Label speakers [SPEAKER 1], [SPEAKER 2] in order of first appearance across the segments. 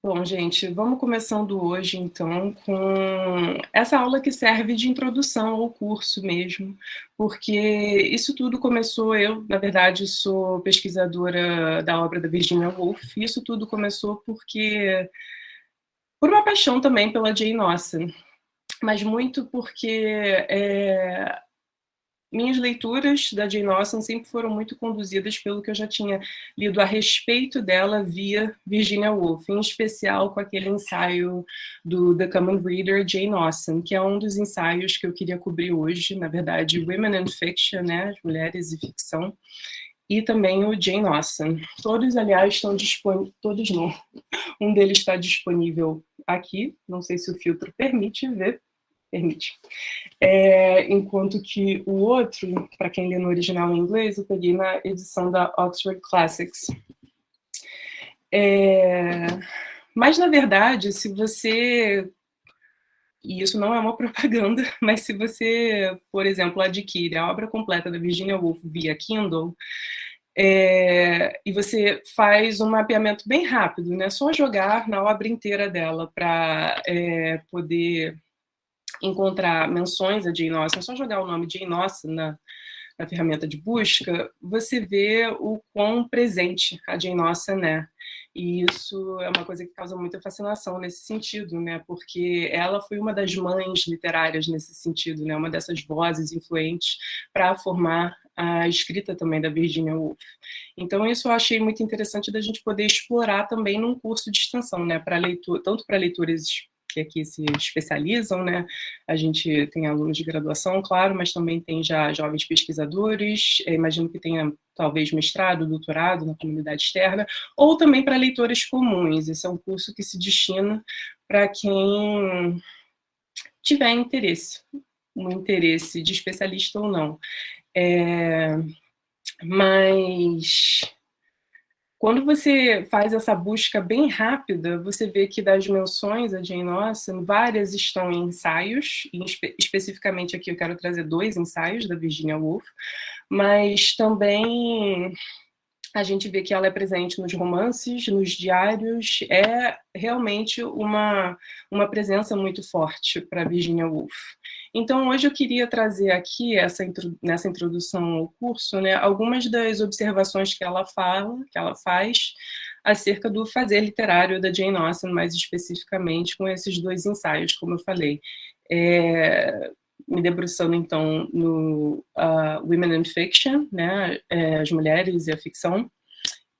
[SPEAKER 1] Bom, gente, vamos começando hoje, então, com essa aula que serve de introdução ao curso mesmo, porque isso tudo começou, eu, na verdade, sou pesquisadora da obra da Virginia Woolf, e isso tudo começou por uma paixão também pela Jane Austen, mas muito porque minhas leituras da Jane Austen sempre foram muito conduzidas pelo que eu já tinha lido a respeito dela via Virginia Woolf, em especial com aquele ensaio do The Common Reader, Jane Austen, que é um dos ensaios que eu queria cobrir hoje, na verdade, Women in Fiction, né, as mulheres e ficção, e também o Jane Austen. Todos, aliás, estão disponíveis, todos não, um deles está disponível aqui, não sei se o filtro permite ver, permite. Enquanto que o outro, para quem lê no original em inglês, eu peguei na edição da Oxford Classics. Mas, na verdade, se você... E isso não é uma propaganda, mas se você, por exemplo, adquire a obra completa da Virginia Woolf via Kindle, e você faz um mapeamento bem rápido, né? Só jogar na obra inteira dela para poder encontrar menções a Jane Austen, é só jogar o nome Jane Austen na ferramenta de busca, você vê o quão presente a Jane Austen é. E isso é uma coisa que causa muita fascinação nesse sentido, né? Porque ela foi uma das mães literárias nesse sentido, né? Uma dessas vozes influentes para formar a escrita também da Virginia Woolf. Então isso eu achei muito interessante da gente poder explorar também num curso de extensão, né? Para leitura, tanto para leitores que aqui se especializam, né? A gente tem alunos de graduação, claro, mas também tem já jovens pesquisadores, imagino que tenha talvez mestrado, doutorado na comunidade externa, ou também para leitores comuns. Esse é um curso que se destina para quem tiver interesse, um interesse de especialista ou não. Mas quando você faz essa busca bem rápida, você vê que das menções a Jane Austen, várias estão em ensaios, e especificamente aqui eu quero trazer 2 ensaios da Virginia Woolf, mas também a gente vê que ela é presente nos romances, nos diários, é realmente uma presença muito forte para Virginia Woolf. Então, hoje eu queria trazer aqui, nessa introdução ao curso, né, algumas das observações que ela faz, acerca do fazer literário da Jane Austen, mais especificamente com esses 2 ensaios, como eu falei. Me debruçando, então, no Women in Fiction, né, as mulheres e a ficção,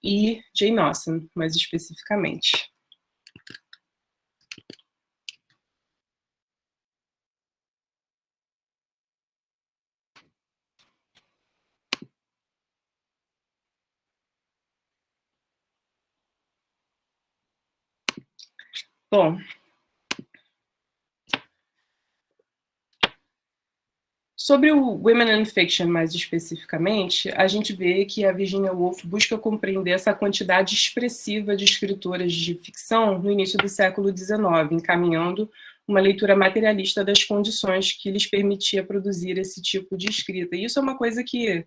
[SPEAKER 1] e Jane Austen, mais especificamente. Bom, sobre o Women in Fiction, mais especificamente, a gente vê que a Virginia Woolf busca compreender essa quantidade expressiva de escritoras de ficção no início do século XIX, encaminhando uma leitura materialista das condições que lhes permitia produzir esse tipo de escrita. E isso é uma coisa que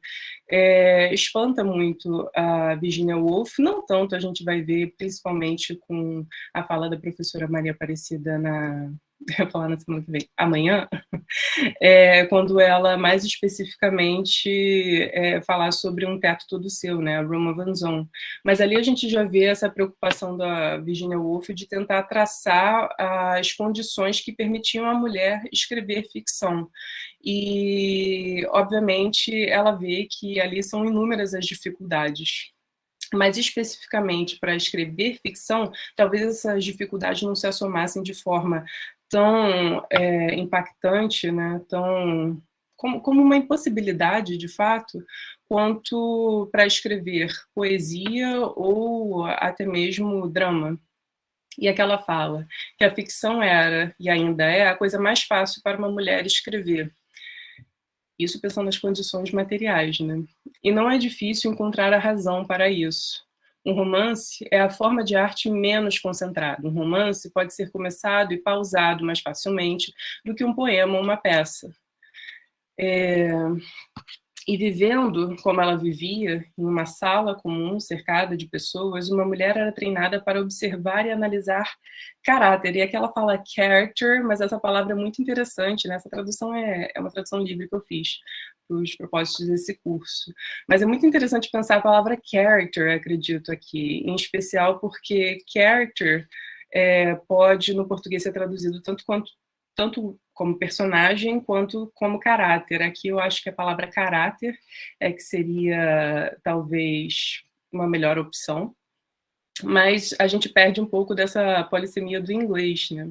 [SPEAKER 1] espanta muito a Virginia Woolf, não tanto a gente vai ver, principalmente com a fala da professora Maria Aparecida eu vou falar na semana que vem, amanhã, quando ela mais especificamente falar sobre um teto todo seu, né, a Room of One's Own. Mas ali a gente já vê essa preocupação da Virginia Woolf de tentar traçar as condições que permitiam à mulher escrever ficção. E, obviamente, ela vê que ali são inúmeras as dificuldades. Mas especificamente para escrever ficção, talvez essas dificuldades não se assomassem de forma tão impactante, né, tão, como uma impossibilidade, de fato, quanto para escrever poesia ou até mesmo drama. E aquela fala que a ficção era, e ainda é, a coisa mais fácil para uma mulher escrever. Isso pensando nas condições materiais, né? E não é difícil encontrar a razão para isso. Um romance é a forma de arte menos concentrada. Um romance pode ser começado e pausado mais facilmente do que um poema ou uma peça. E vivendo como ela vivia, em uma sala comum, cercada de pessoas, uma mulher era treinada para observar e analisar caráter. E aqui ela fala character, mas essa palavra é muito interessante, né? Essa tradução é uma tradução livre que eu fiz para os propósitos desse curso. Mas é muito interessante pensar a palavra character, acredito, aqui, em especial porque character pode, no português, ser traduzido tanto como personagem quanto como caráter. Aqui eu acho que a palavra caráter é que seria talvez uma melhor opção, mas a gente perde um pouco dessa polissemia do inglês, né?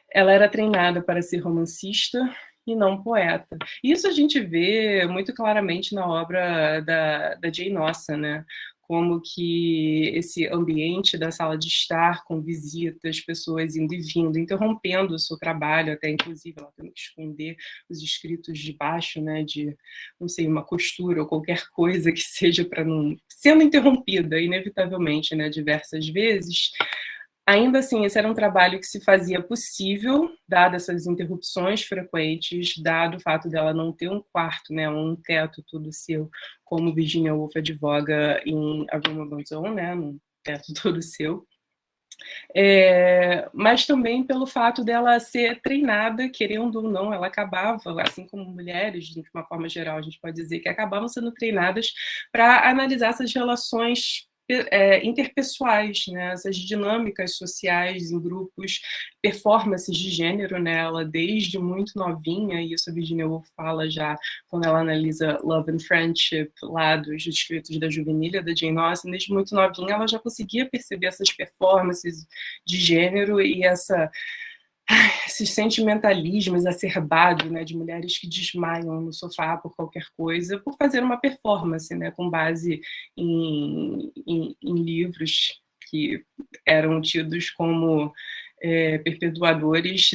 [SPEAKER 1] Ela era treinada para ser romancista e não poeta. Isso a gente vê muito claramente na obra da Jane Austen, né? Como que esse ambiente da sala de estar, com visitas, pessoas indo e vindo, interrompendo o seu trabalho, até inclusive ela tendo que esconder os escritos de baixo, né, de, não sei, uma costura ou qualquer coisa que seja para não... sendo interrompida, inevitavelmente, né, diversas vezes. Ainda assim, esse era um trabalho que se fazia possível, dadas essas interrupções frequentes, dado o fato dela não ter um quarto, né, um teto todo seu, como Virginia Woolf advoga em A Room of One's Own, né, num teto todo seu. Mas também pelo fato dela ser treinada, querendo ou não, ela acabava, assim como mulheres, de uma forma geral, a gente pode dizer que acabavam sendo treinadas para analisar essas relações interpessoais, né, essas dinâmicas sociais em grupos, performances de gênero nela, desde muito novinha, e isso a Virginia Woolf fala já quando ela analisa Love and Friendship, lá dos escritos da Juvenília, da Jane Austen, desde muito novinha ela já conseguia perceber essas performances de gênero e esses sentimentalismos exacerbados, né, de mulheres que desmaiam no sofá por qualquer coisa, por fazer uma performance, né, com base em livros que eram tidos como perpetuadores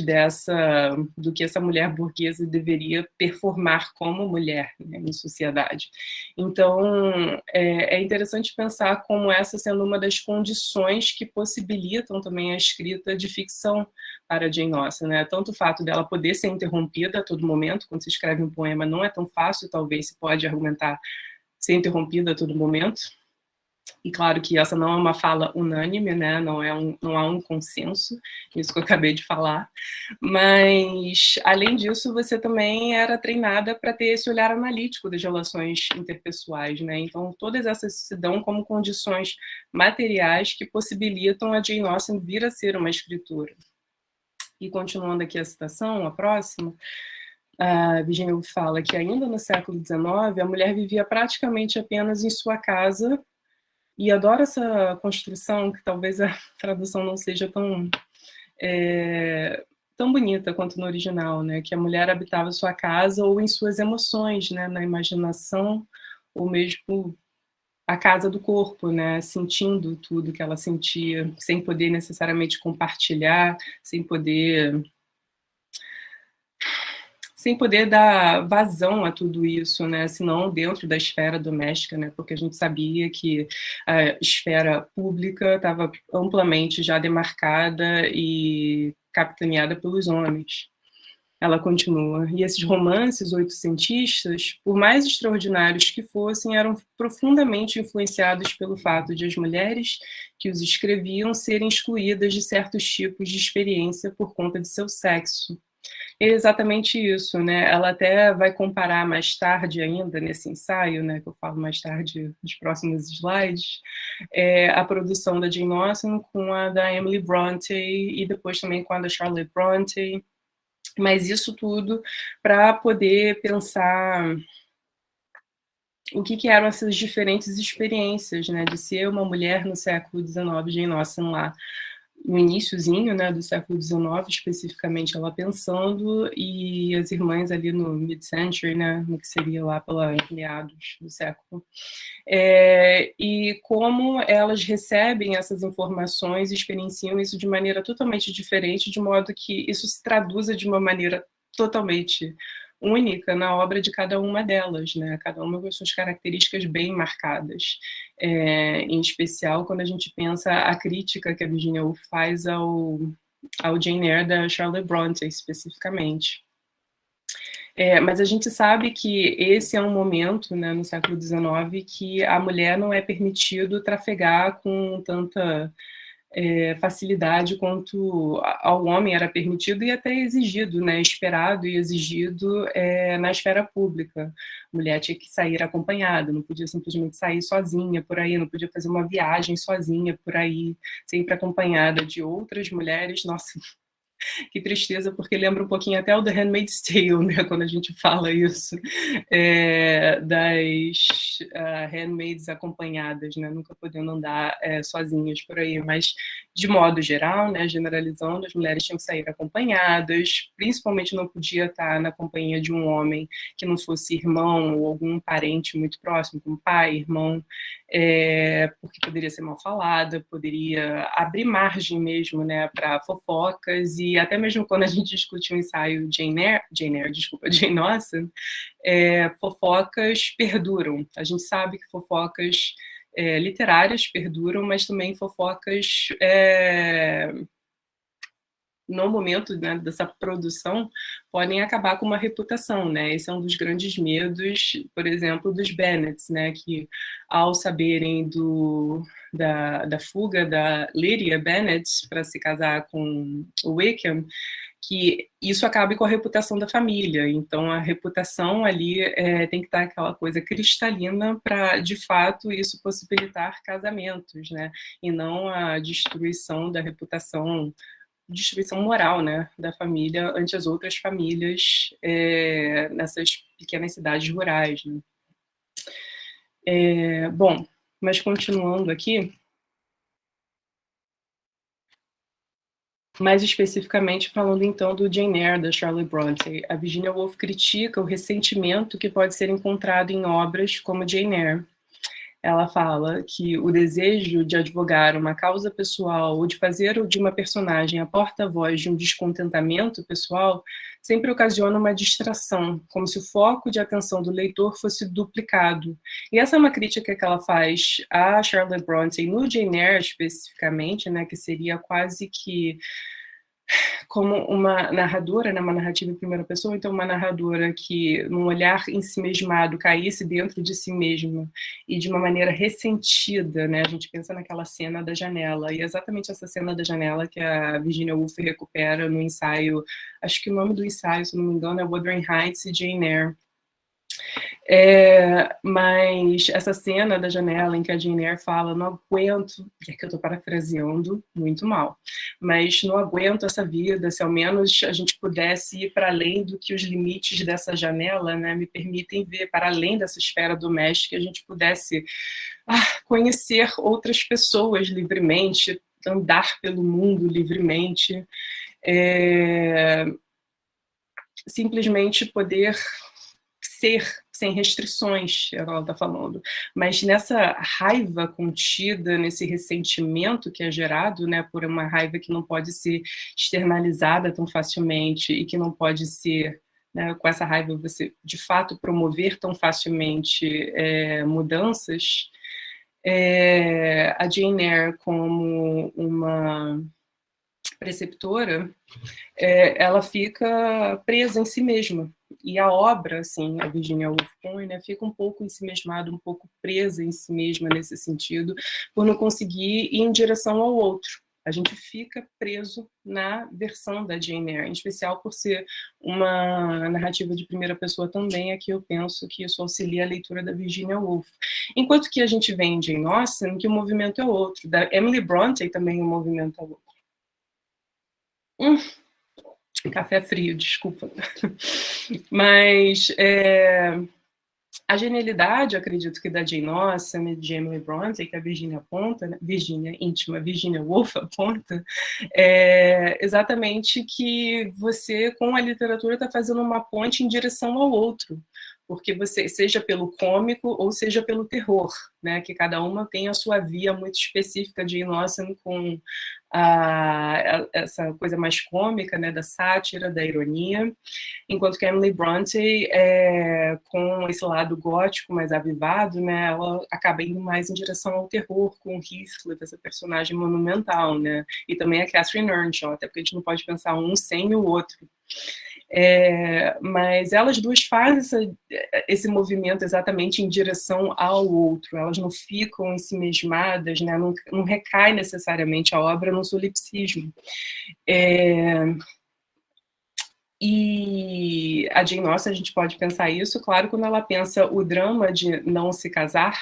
[SPEAKER 1] do que essa mulher burguesa deveria performar como mulher, né, em sociedade. Então, é interessante pensar como essa sendo uma das condições que possibilitam também a escrita de ficção para Jane Austen, né? Tanto o fato dela poder ser interrompida a todo momento, quando se escreve um poema não é tão fácil, talvez se pode argumentar ser interrompida a todo momento. E claro que essa não é uma fala unânime, né? Não há um consenso, isso que eu acabei de falar. Mas, além disso, você também era treinada para ter esse olhar analítico das relações interpessoais, né? Então, todas essas se dão como condições materiais que possibilitam a Jane Austen vir a ser uma escritora. E continuando aqui a citação, a próxima, a Virginia Woolf fala que ainda no século XIX, a mulher vivia praticamente apenas em sua casa, e adoro essa construção, que talvez a tradução não seja tão bonita quanto no original, né? Que a mulher habitava sua casa ou em suas emoções, né? Na imaginação, ou mesmo a casa do corpo, né? Sentindo tudo que ela sentia, sem poder necessariamente compartilhar, sem poder dar vazão a tudo isso, né? Senão dentro da esfera doméstica, né? Porque a gente sabia que a esfera pública estava amplamente já demarcada e capitaneada pelos homens. Ela continua. E esses romances oitocentistas, por mais extraordinários que fossem, eram profundamente influenciados pelo fato de as mulheres que os escreviam serem excluídas de certos tipos de experiência por conta de seu sexo. É exatamente isso, né? Ela até vai comparar mais tarde ainda, nesse ensaio, né, que eu falo mais tarde nos próximos slides, a produção da Jane Austen com a da Emily Bronte e depois também com a da Charlotte Bronte, mas isso tudo para poder pensar o que eram essas diferentes experiências, né, de ser uma mulher no século XIX, Jane Austen lá no iniciozinho, né, do século XIX, especificamente ela pensando, e as irmãs ali no mid-century, né, no que seria lá pela meados do século. E como elas recebem essas informações e experienciam isso de maneira totalmente diferente, de modo que isso se traduza de uma maneira totalmente única na obra de cada uma delas, né? Cada uma com suas características bem marcadas, em especial quando a gente pensa a crítica que a Virginia Woolf faz ao Jane Eyre da Charlotte Bronte, especificamente. Mas a gente sabe que esse é um momento, né, no século XIX, que a mulher não é permitido trafegar com tanta facilidade quanto ao homem era permitido e até exigido, né, esperado e exigido na esfera pública. A mulher tinha que sair acompanhada, não podia simplesmente sair sozinha por aí, não podia fazer uma viagem sozinha por aí, sempre acompanhada de outras mulheres. Nossa, que tristeza, porque lembra um pouquinho até o The Handmaid's Tale, né, quando a gente fala isso, das handmaids acompanhadas, né, nunca podendo andar sozinhas por aí, mas de modo geral, né, generalizando, as mulheres tinham que sair acompanhadas, principalmente não podia estar na companhia de um homem que não fosse irmão ou algum parente muito próximo, como pai, irmão, porque poderia ser mal falada, poderia abrir margem mesmo, né, para fofocas, e até mesmo quando a gente discute o ensaio Jane Austen, fofocas perduram. A gente sabe que fofocas literárias perduram, mas também fofocas no momento, né, dessa produção, podem acabar com uma reputação, né? Esse é um dos grandes medos, por exemplo, dos Bennets, né, que ao saberem da fuga da Lydia Bennet para se casar com o Wickham, que isso acabe com a reputação da família. Então, a reputação ali tem que estar aquela coisa cristalina para, de fato, isso possibilitar casamentos, né? E não a destruição da reputação, destruição moral, né, da família ante as outras famílias nessas pequenas cidades rurais, né? Bom, mas continuando aqui, mais especificamente falando então do Jane Eyre, da Charlotte Brontë, a Virginia Woolf critica o ressentimento que pode ser encontrado em obras como Jane Eyre. Ela fala que o desejo de advogar uma causa pessoal ou de fazer de uma personagem a porta-voz de um descontentamento pessoal sempre ocasiona uma distração, como se o foco de atenção do leitor fosse duplicado. E essa é uma crítica que ela faz a Charlotte Brontë no Jane Eyre especificamente, né, que seria quase que como uma narradora, né, uma narrativa em primeira pessoa, então uma narradora que, num olhar ensimesmado, caísse dentro de si mesma e de uma maneira ressentida, né, a gente pensa naquela cena da janela, e é exatamente essa cena da janela que a Virginia Woolf recupera no ensaio, acho que o nome do ensaio, se não me engano, é Wuthering Heights e Jane Eyre. Mas essa cena da janela em que a Jane Eyre fala, não aguento, é que eu estou parafraseando muito mal, mas não aguento essa vida, se ao menos a gente pudesse ir para além do que os limites dessa janela, né, me permitem ver, para além dessa esfera doméstica, a gente pudesse conhecer outras pessoas livremente, andar pelo mundo livremente, simplesmente poder ser sem restrições, ela está falando, mas nessa raiva contida, nesse ressentimento que é gerado, né, por uma raiva que não pode ser externalizada tão facilmente e que não pode ser, né, com essa raiva você de fato promover tão facilmente mudanças, a Jane Eyre como uma preceptora, ela fica presa em si mesma. E a obra, assim, a Virginia Woolf põe, né, fica um pouco ensimesmada, um pouco presa em si mesma nesse sentido, por não conseguir ir em direção ao outro. A gente fica preso na versão da Jane Eyre, em especial por ser uma narrativa de primeira pessoa também, aqui eu penso que isso auxilia a leitura da Virginia Woolf. Enquanto que a gente vê em Jane Austen que o movimento é outro, da Emily Brontë também o movimento é outro. Café frio, desculpa. Mas a genialidade, acredito que da Jane Austen e de Emily Brontë, que a Virginia aponta, né? Virginia íntima, Virginia Woolf aponta, exatamente que você, com a literatura, está fazendo uma ponte em direção ao outro, porque você, seja pelo cômico ou seja pelo terror, né, que cada uma tem a sua via muito específica. De Jane Austen com essa coisa mais cômica, né, da sátira, da ironia, enquanto que a Emily Brontë, com esse lado gótico mais avivado, né, ela acaba indo mais em direção ao terror, com o Heathcliff, essa personagem monumental, né, e também a Catherine Earnshaw, até porque a gente não pode pensar um sem o outro. Mas elas duas fazem esse movimento exatamente em direção ao outro, elas não ficam ensimesmadas, né? Não recai necessariamente a obra num solipsismo. E a Jane Austen, a gente pode pensar isso, claro, quando ela pensa o drama de não se casar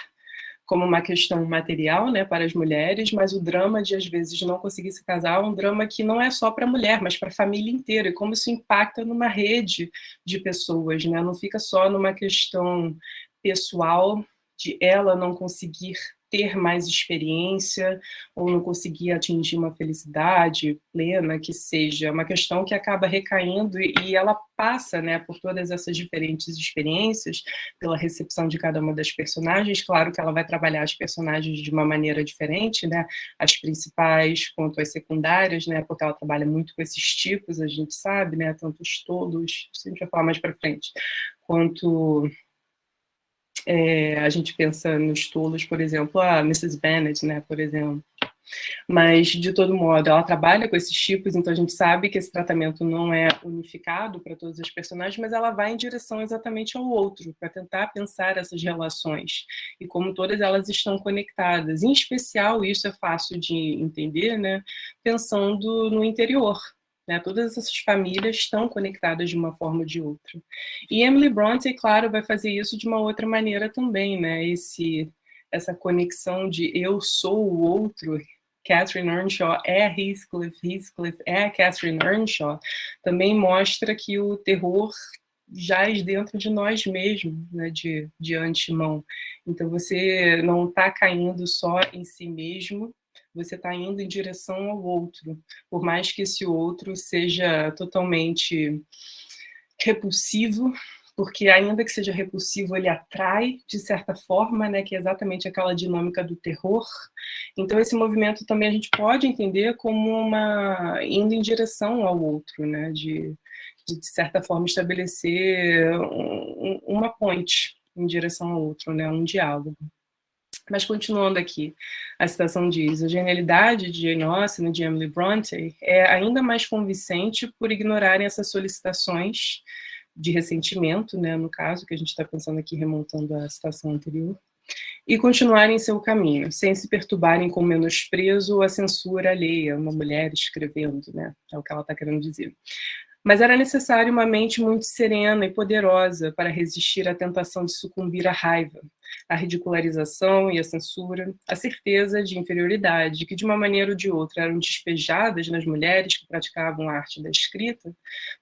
[SPEAKER 1] como uma questão material, né, para as mulheres, mas o drama de, às vezes, não conseguir se casar é um drama que não é só para a mulher, mas para a família inteira, e como isso impacta numa rede de pessoas, né? Não fica só numa questão pessoal de ela não conseguir ter mais experiência ou não conseguir atingir uma felicidade plena, que seja uma questão que acaba recaindo e ela passa, né, por todas essas diferentes experiências, pela recepção de cada uma das personagens. Claro que ela vai trabalhar as personagens de uma maneira diferente, né, as principais quanto as secundárias, né, porque ela trabalha muito com esses tipos, a gente sabe, né, tanto os tolos, a gente vai falar mais para frente, quanto a gente pensa nos tolos, por exemplo, a Mrs. Bennet, né, por exemplo. Mas, de todo modo, ela trabalha com esses tipos, então a gente sabe que esse tratamento não é unificado para todos os personagens, mas ela vai em direção exatamente ao outro, para tentar pensar essas relações e como todas elas estão conectadas. Em especial, isso é fácil de entender, né, pensando no interior. Né, todas essas famílias estão conectadas de uma forma ou de outra. E Emily Bronte, claro, vai fazer isso de uma outra maneira também, né? Essa conexão de eu sou o outro, Catherine Earnshaw é Heathcliff, Heathcliff é Catherine Earnshaw, também mostra que o terror jaz dentro de nós mesmos, né, de antemão. Então você não está caindo só em si mesmo, você está indo em direção ao outro, por mais que esse outro seja totalmente repulsivo, porque ainda que seja repulsivo, ele atrai, de certa forma, né, que é exatamente aquela dinâmica do terror. Então, esse movimento também a gente pode entender como indo em direção ao outro, né, de certa forma, estabelecer uma ponte em direção ao outro, né, um diálogo. Mas continuando aqui, a citação diz: a genialidade de Jane Austen e de Emily Bronte é ainda mais convincente por ignorarem essas solicitações de ressentimento, né, no caso, que a gente está pensando aqui, remontando à citação anterior, e continuarem seu caminho, sem se perturbarem com o menosprezo ou a censura alheia, uma mulher escrevendo, né, é o que ela está querendo dizer. Mas era necessário uma mente muito serena e poderosa para resistir à tentação de sucumbir à raiva, à ridicularização e à censura, à certeza de inferioridade, que de uma maneira ou de outra eram despejadas nas mulheres que praticavam a arte da escrita,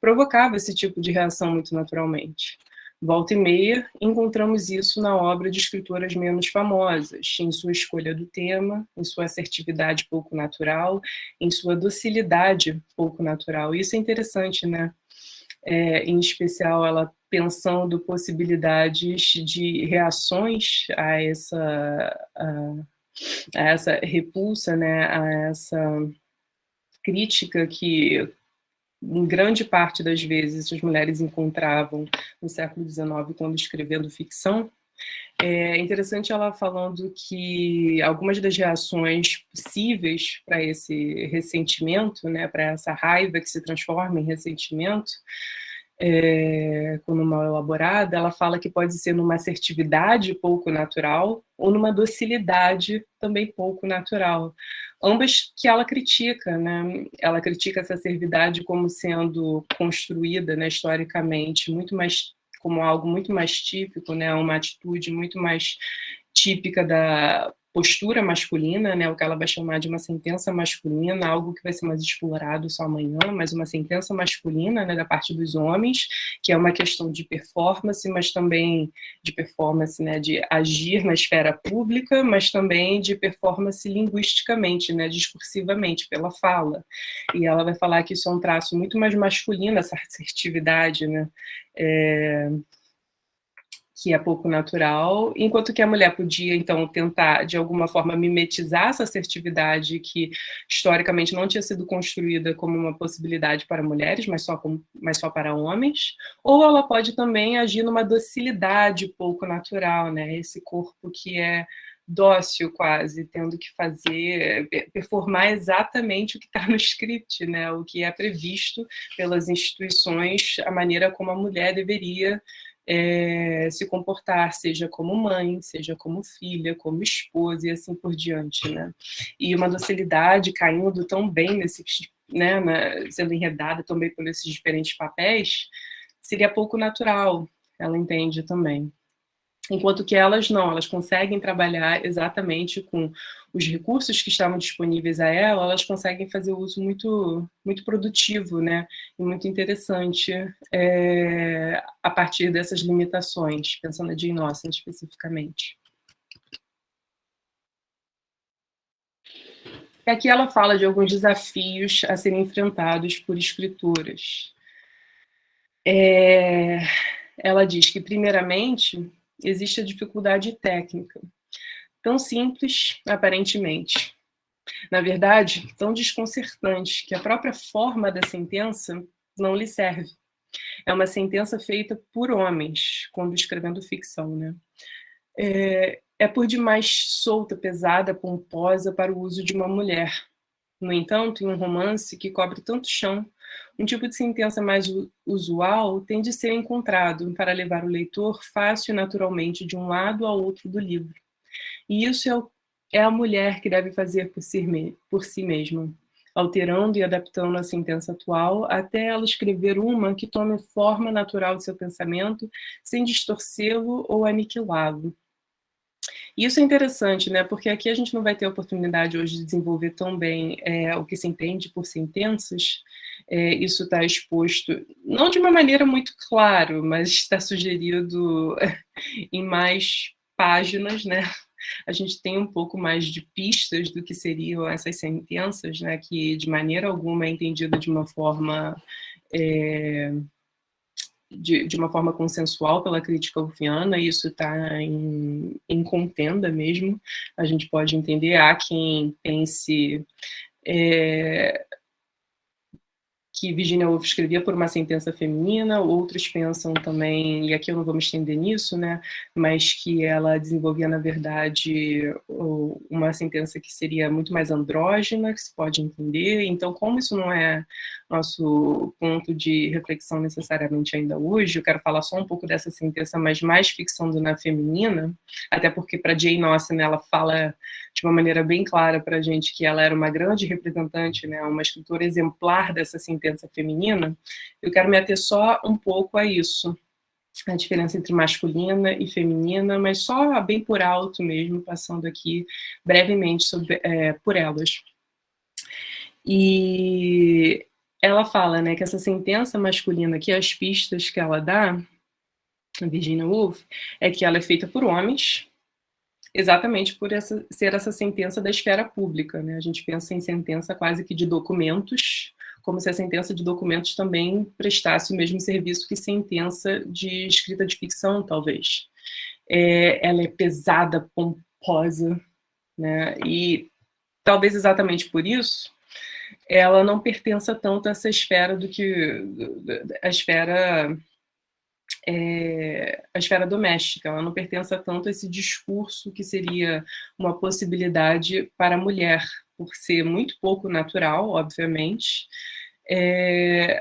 [SPEAKER 1] provocava esse tipo de reação muito naturalmente. Volta e meia, encontramos isso na obra de escritoras menos famosas, em sua escolha do tema, em sua assertividade pouco natural, em sua docilidade pouco natural. Isso é interessante, né? Em especial, ela pensando possibilidades de reações a essa repulsa, né? A essa crítica que em grande parte das vezes as mulheres encontravam no século XIX quando escrevendo ficção. É interessante ela falando que algumas das reações possíveis para esse ressentimento, né, para essa raiva que se transforma em ressentimento, quando mal elaborada, ela fala que pode ser numa assertividade pouco natural ou numa docilidade também pouco natural. Ambas que ela critica, né? Ela critica essa servidade como sendo construída, né, historicamente, muito mais como algo muito mais típico, né, uma atitude muito mais típica da postura masculina, né, o que ela vai chamar de uma sentença masculina, algo que vai ser mais explorado só amanhã, mas uma sentença masculina, né, da parte dos homens, que é uma questão de performance, mas também de performance, né, de agir na esfera pública, mas também de performance linguisticamente, né, discursivamente, pela fala. E ela vai falar que isso é um traço muito mais masculino, essa assertividade, né, que é pouco natural, enquanto que a mulher podia, então, tentar, de alguma forma, mimetizar essa assertividade que, historicamente, não tinha sido construída como uma possibilidade para mulheres, mas só para homens, ou ela pode também agir numa docilidade pouco natural, né? Esse corpo que é dócil quase, tendo que fazer, performar exatamente o que está no script, né? O que é previsto pelas instituições, a maneira como a mulher deveria se comportar, seja como mãe, seja como filha, como esposa e assim por diante, né? E uma docilidade caindo tão bem nesse, né, sendo enredada também por esses diferentes papéis, seria pouco natural, ela entende também. Enquanto que elas não, elas conseguem trabalhar exatamente com os recursos que estavam disponíveis a ela, elas conseguem fazer uso muito, muito produtivo, né, e muito interessante a partir dessas limitações, pensando na Jane Austen especificamente. E aqui ela fala de alguns desafios a serem enfrentados por escritoras. Ela diz que, primeiramente, existe a dificuldade técnica, tão simples, aparentemente. Na verdade, tão desconcertante, que a própria forma da sentença não lhe serve. É uma sentença feita por homens, quando escrevendo ficção, né? É por demais solta, pesada, pomposa para o uso de uma mulher. No entanto, em um romance que cobre tanto chão, um tipo de sentença mais usual tem de ser encontrado para levar o leitor fácil e naturalmente de um lado ao outro do livro. E isso é a mulher que deve fazer por si mesma, alterando e adaptando a sentença atual até ela escrever uma que tome forma natural de seu pensamento, sem distorcê-lo ou aniquilá-lo. E isso é interessante, né? Porque aqui a gente não vai ter a oportunidade hoje de desenvolver tão bem o que se entende por sentenças. Isso está exposto, não de uma maneira muito clara, mas está sugerido em mais páginas, né? A gente tem um pouco mais de pistas do que seriam essas sentenças, né? Que de maneira alguma é entendida de uma forma de uma forma consensual pela crítica wolffiana, e isso está em contenda mesmo. A gente pode entender, há quem pense que Virginia Woolf escrevia por uma sentença feminina, outros pensam também, e aqui eu não vou me estender nisso, né, mas que ela desenvolvia, na verdade, uma sentença que seria muito mais andrógena, que se pode entender. Então, como isso não é nosso ponto de reflexão necessariamente ainda hoje, eu quero falar só um pouco dessa sentença, mas mais fixando na feminina, até porque para Jane Austen ela fala de uma maneira bem clara para a gente que ela era uma grande representante, né, uma escritora exemplar dessa sentença feminina. Eu quero me ater só um pouco a isso, a diferença entre masculina e feminina, mas só bem por alto mesmo, passando aqui brevemente por elas. E ela fala, né, que essa sentença masculina aqui, as pistas que ela dá, a Virginia Woolf, é que ela é feita por homens, exatamente por ser essa sentença da esfera pública, né? A gente pensa em sentença quase que de documentos, como se a sentença de documentos também prestasse o mesmo serviço que sentença de escrita de ficção, talvez. Ela é pesada, pomposa, né? E talvez exatamente por isso ela não pertença tanto a essa esfera a esfera doméstica, ela não pertence tanto a esse discurso que seria uma possibilidade para a mulher, por ser muito pouco natural, obviamente,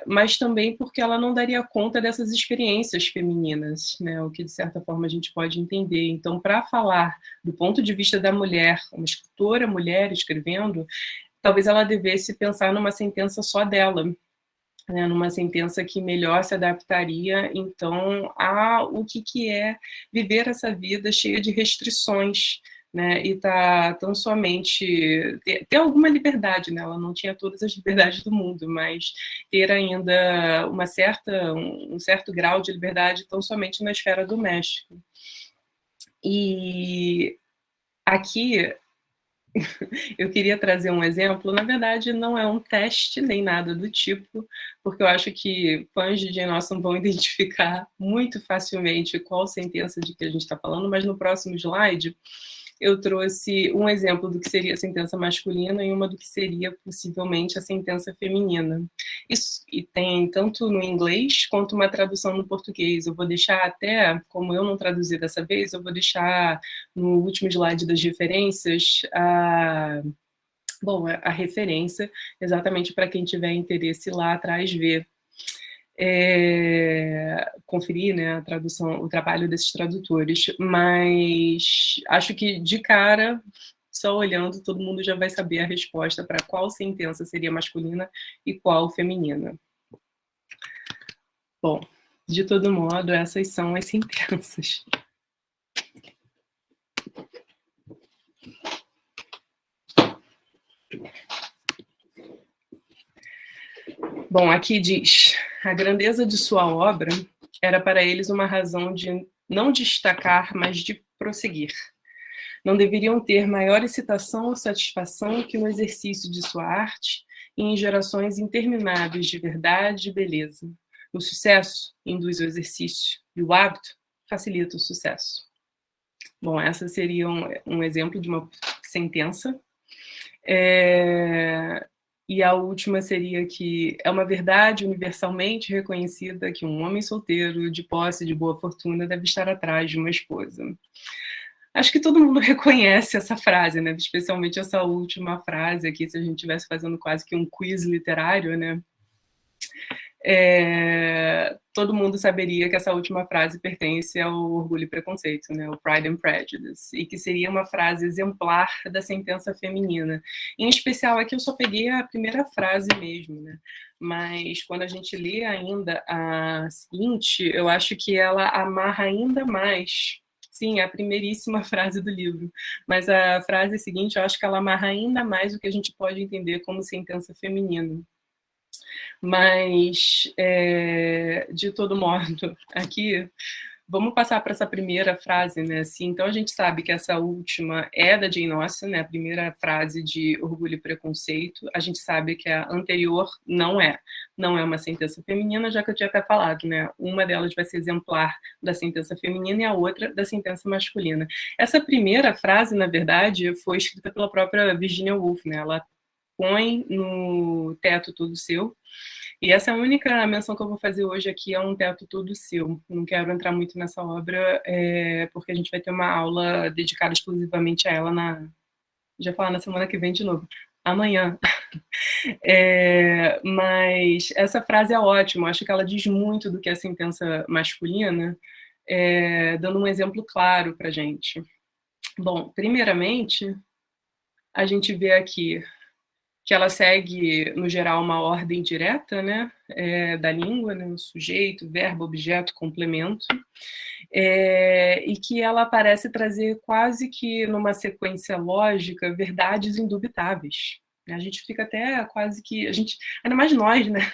[SPEAKER 1] mas também porque ela não daria conta dessas experiências femininas, né, o que de certa forma a gente pode entender. Então, para falar do ponto de vista da mulher, uma escritora mulher escrevendo, talvez ela devesse pensar numa sentença só dela, né, numa sentença que melhor se adaptaria, então, o que é viver essa vida cheia de restrições, né, e tá tão somente ter alguma liberdade, né? Ela não tinha todas as liberdades do mundo, mas ter ainda um certo grau de liberdade tão somente na esfera doméstica. E aqui eu queria trazer um exemplo, na verdade não é um teste nem nada do tipo, porque eu acho que fãs de Jane Austen vão identificar muito facilmente qual sentença de que a gente está falando, mas no próximo slide eu trouxe um exemplo do que seria a sentença masculina e uma do que seria possivelmente a sentença feminina. Isso, e tem tanto no inglês quanto uma tradução no português. Eu vou deixar até, como eu não traduzi dessa vez, eu vou deixar no último slide das referências a referência, exatamente para quem tiver interesse lá atrás ver. Conferir, né, a tradução, o trabalho desses tradutores, mas acho que de cara, só olhando, todo mundo já vai saber a resposta para qual sentença seria masculina e qual feminina. Bom, de todo modo, essas são as sentenças. Bom, aqui diz: a grandeza de sua obra era para eles uma razão de não destacar, mas de prosseguir. Não deveriam ter maior excitação ou satisfação que no exercício de sua arte e em gerações intermináveis de verdade e beleza. O sucesso induz o exercício e o hábito facilita o sucesso. Bom, essa seria um exemplo de uma sentença. E a última seria que é uma verdade universalmente reconhecida que um homem solteiro, de posse de boa fortuna, deve estar atrás de uma esposa. Acho que todo mundo reconhece essa frase, né? Especialmente essa última frase aqui, se a gente estivesse fazendo quase que um quiz literário, né? Todo mundo saberia que essa última frase pertence ao Orgulho e Preconceito, né? O Pride and Prejudice, e que seria uma frase exemplar da sentença feminina. Em especial, aqui eu só peguei a primeira frase mesmo, né? Mas quando a gente lê ainda a seguinte, eu acho que ela amarra ainda mais. Sim, a primeiríssima frase do livro. Mas a frase seguinte, eu acho que ela amarra ainda mais o que a gente pode entender como sentença feminina. Mas, de todo modo, aqui, vamos passar para essa primeira frase, né? Assim, então, a gente sabe que essa última é da Jane Austen, né? A primeira frase de Orgulho e Preconceito. A gente sabe que a anterior não é uma sentença feminina, já que eu tinha até falado, né? Uma delas vai ser exemplar da sentença feminina e a outra da sentença masculina. Essa primeira frase, na verdade, foi escrita pela própria Virginia Woolf, né? Ela põe no Teto Todo Seu. E essa é a única menção que eu vou fazer hoje aqui, é um Teto Todo Seu. Não quero entrar muito nessa obra, porque a gente vai ter uma aula dedicada exclusivamente a ela já falar na semana que vem de novo. Amanhã. Mas essa frase é ótima, acho que ela diz muito do que é a sentença masculina, dando um exemplo claro para a gente. Bom, primeiramente, a gente vê aqui que ela segue, no geral, uma ordem direta, né, da língua, né, sujeito, verbo, objeto, complemento, e que ela parece trazer quase que numa sequência lógica verdades indubitáveis. A gente fica até quase que, ainda mais nós, né,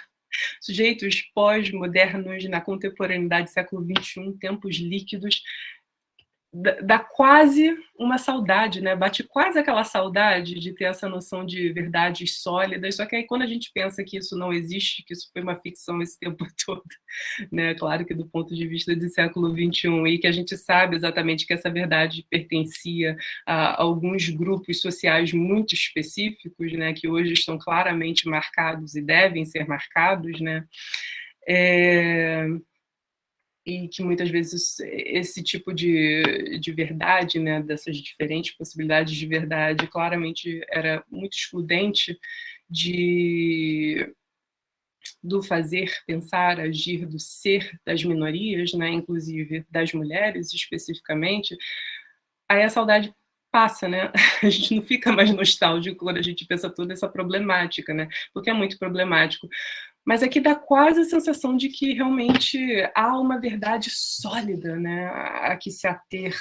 [SPEAKER 1] sujeitos pós-modernos na contemporaneidade, século XXI, tempos líquidos, dá quase uma saudade, né? Bate quase aquela saudade de ter essa noção de verdades sólidas, só que aí quando a gente pensa que isso não existe, que isso foi uma ficção esse tempo todo, né? Claro que do ponto de vista do século XXI, e que a gente sabe exatamente que essa verdade pertencia a alguns grupos sociais muito específicos, né? Que hoje estão claramente marcados e devem ser marcados, né? E que muitas vezes esse tipo de verdade, né, dessas diferentes possibilidades de verdade, claramente era muito excludente do fazer, pensar, agir, do ser das minorias, né, inclusive das mulheres especificamente. Aí a saudade passa, né? A gente não fica mais nostálgico quando a gente pensa toda essa problemática, né? Porque é muito problemático. Mas aqui dá quase a sensação de que realmente há uma verdade sólida, né, a que se ater,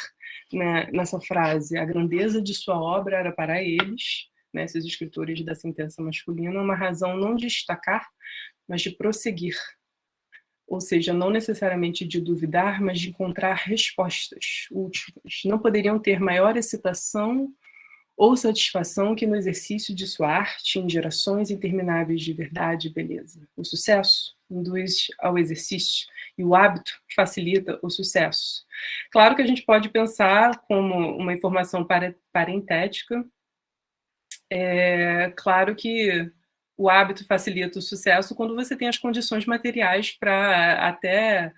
[SPEAKER 1] né, nessa frase. A grandeza de sua obra era para eles, né, esses escritores da sentença masculina, uma razão não de destacar, mas de prosseguir. Ou seja, não necessariamente de duvidar, mas de encontrar respostas últimas. Não poderiam ter maior excitação ou satisfação que no exercício de sua arte, em gerações intermináveis de verdade e beleza. O sucesso induz ao exercício e o hábito facilita o sucesso. Claro que a gente pode pensar como uma informação parentética. Claro que o hábito facilita o sucesso quando você tem as condições materiais para até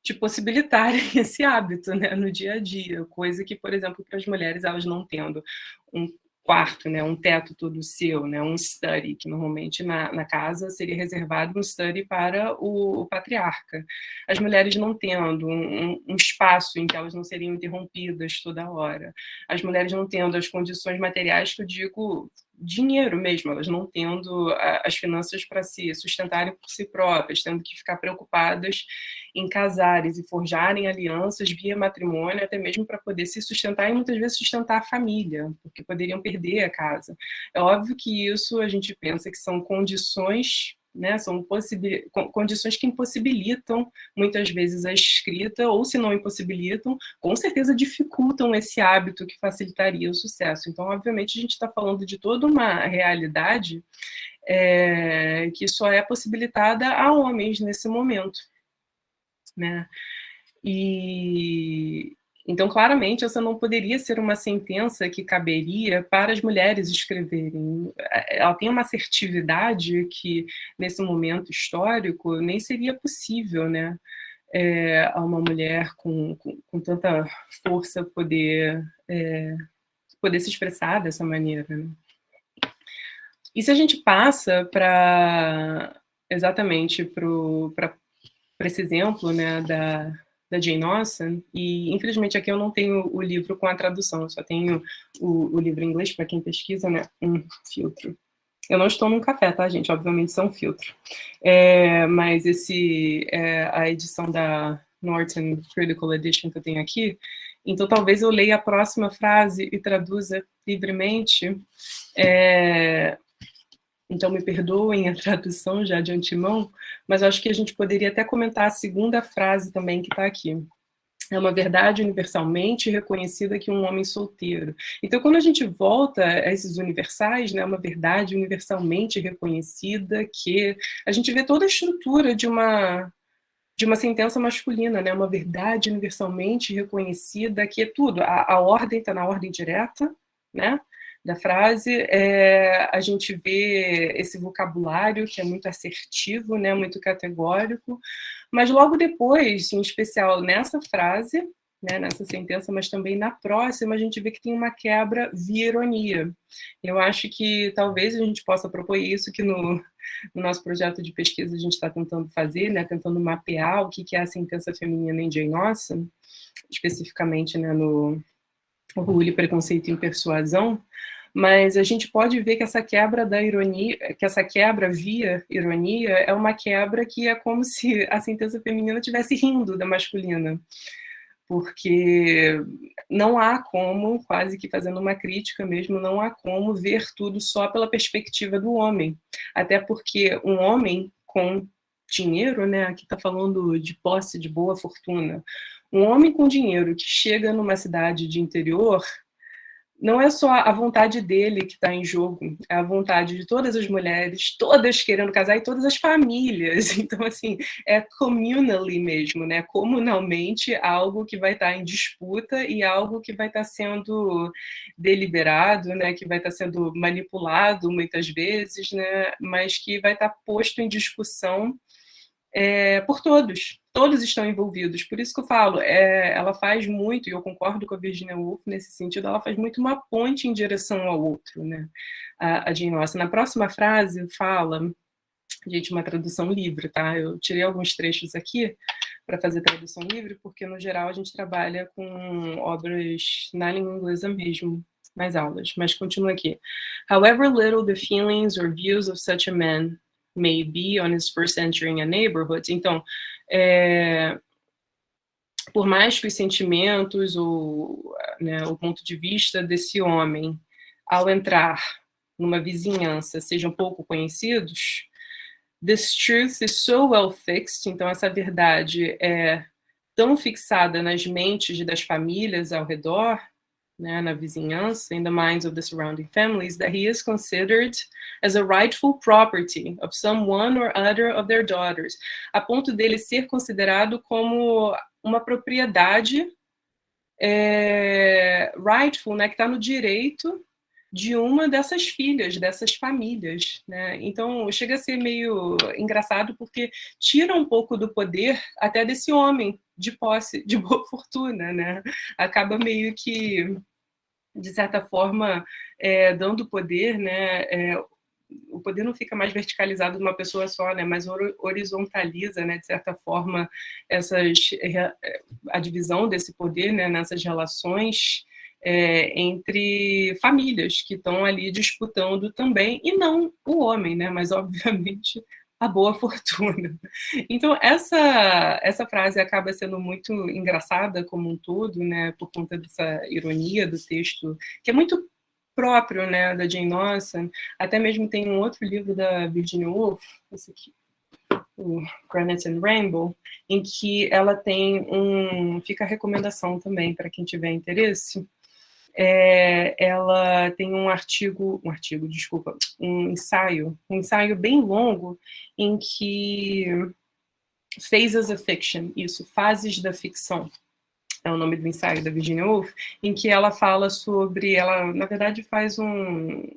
[SPEAKER 1] te possibilitarem esse hábito, né, no dia a dia, coisa que, por exemplo, para as mulheres, elas não tendo um quarto, né, um teto todo seu, né, um study, que normalmente na casa seria reservado um study para o patriarca. As mulheres não tendo um espaço em que elas não seriam interrompidas toda hora. As mulheres não tendo as condições materiais, que eu digo dinheiro mesmo, elas não tendo as finanças para se sustentarem por si próprias, tendo que ficar preocupadas em casares e forjarem alianças via matrimônio, até mesmo para poder se sustentar e muitas vezes sustentar a família, porque poderiam perder a casa. É óbvio que isso a gente pensa que são condições, né, são condições que impossibilitam muitas vezes a escrita, ou se não impossibilitam, com certeza dificultam esse hábito que facilitaria o sucesso. Então, obviamente, a gente está falando de toda uma realidade que só é possibilitada a homens nesse momento, né? E então, claramente, essa não poderia ser uma sentença que caberia para as mulheres escreverem. Ela tem uma assertividade que, nesse momento histórico, nem seria possível, né? A uma mulher com tanta força poder se expressar dessa maneira, né? E se a gente passa para exatamente para esse exemplo, né, da Jane Austen, e infelizmente aqui eu não tenho o livro com a tradução, eu só tenho o livro em inglês, para quem pesquisa, né, um filtro. Eu não estou num café, tá, gente? Obviamente isso é um filtro. Mas a edição da Norton Critical Edition que eu tenho aqui, então talvez eu leia a próxima frase e traduza livremente. Então, me perdoem a tradução já de antemão, mas acho que a gente poderia até comentar a segunda frase também que está aqui. É uma verdade universalmente reconhecida que um homem solteiro. Então, quando a gente volta a esses universais, né, uma verdade universalmente reconhecida que a gente vê toda a estrutura de uma sentença masculina, né, uma verdade universalmente reconhecida que é tudo. A ordem está na ordem direta, né, da frase, a gente vê esse vocabulário que é muito assertivo, né, muito categórico, mas logo depois, em especial nessa frase, né, nessa sentença, mas também na próxima, a gente vê que tem uma quebra via ironia. Eu acho que talvez a gente possa propor isso que no nosso projeto de pesquisa a gente está tentando fazer, né, tentando mapear o que é a sentença feminina em Jane Austen, especificamente, né, no Orgulho, Preconceito e Persuasão, mas a gente pode ver que essa quebra da ironia, que essa quebra via ironia é uma quebra que é como se a sentença feminina estivesse rindo da masculina, porque não há como, quase que fazendo uma crítica mesmo, não há como ver tudo só pela perspectiva do homem, até porque um homem com dinheiro, né, aqui está falando de posse, de boa fortuna, um homem com dinheiro que chega numa cidade de interior, não é só a vontade dele que está em jogo, é a vontade de todas as mulheres, todas querendo casar, e todas as famílias. Então, assim, é communally mesmo, né? Comunalmente, algo que vai estar em disputa e algo que vai estar sendo deliberado, né? Que vai estar sendo manipulado muitas vezes, né? Mas que vai estar posto em discussão por todos. Todos estão envolvidos. Por isso que eu falo, ela faz muito, e eu concordo com a Virginia Woolf nesse sentido, ela faz muito uma ponte em direção ao outro, né? A Jane Austen. Na próxima frase fala, gente, uma tradução livre, tá? Eu tirei alguns trechos aqui para fazer tradução livre, porque no geral a gente trabalha com obras na língua inglesa mesmo, nas aulas. Mas continua aqui. However little the feelings or views of such a man may be on his first entering a neighborhood. Então, por mais que os sentimentos ou, né, o ponto de vista desse homem ao entrar numa vizinhança sejam pouco conhecidos, this truth is so well fixed, então essa verdade é tão fixada nas mentes das famílias ao redor, né, na vizinhança, in the minds of the surrounding families, that he is considered as a rightful property of some one or other of their daughters, a ponto dele ser considerado como uma propriedade rightful, né, que está no direito de uma dessas filhas, dessas famílias, né? Então chega a ser meio engraçado porque tira um pouco do poder até desse homem de posse, de boa fortuna, né? Acaba meio que, de certa forma, dando poder, né? O poder não fica mais verticalizado numa pessoa só, né? Mas horizontaliza, né? De certa forma, a divisão desse poder, né? Nessas relações entre famílias que estão ali disputando também, e não o homem, né? Mas, obviamente, a boa fortuna. Então, essa frase acaba sendo muito engraçada como um todo, né? Por conta dessa ironia do texto, que é muito próprio, né, da Jane Austen. Até mesmo tem um outro livro da Virginia Woolf, esse aqui, o Granite and Rainbow, em que ela tem fica a recomendação também para quem tiver interesse. Ela tem um ensaio bem longo em que Phases of Fiction, fases da ficção, é o nome do ensaio da Virginia Woolf, em que ela fala sobre, ela na verdade faz um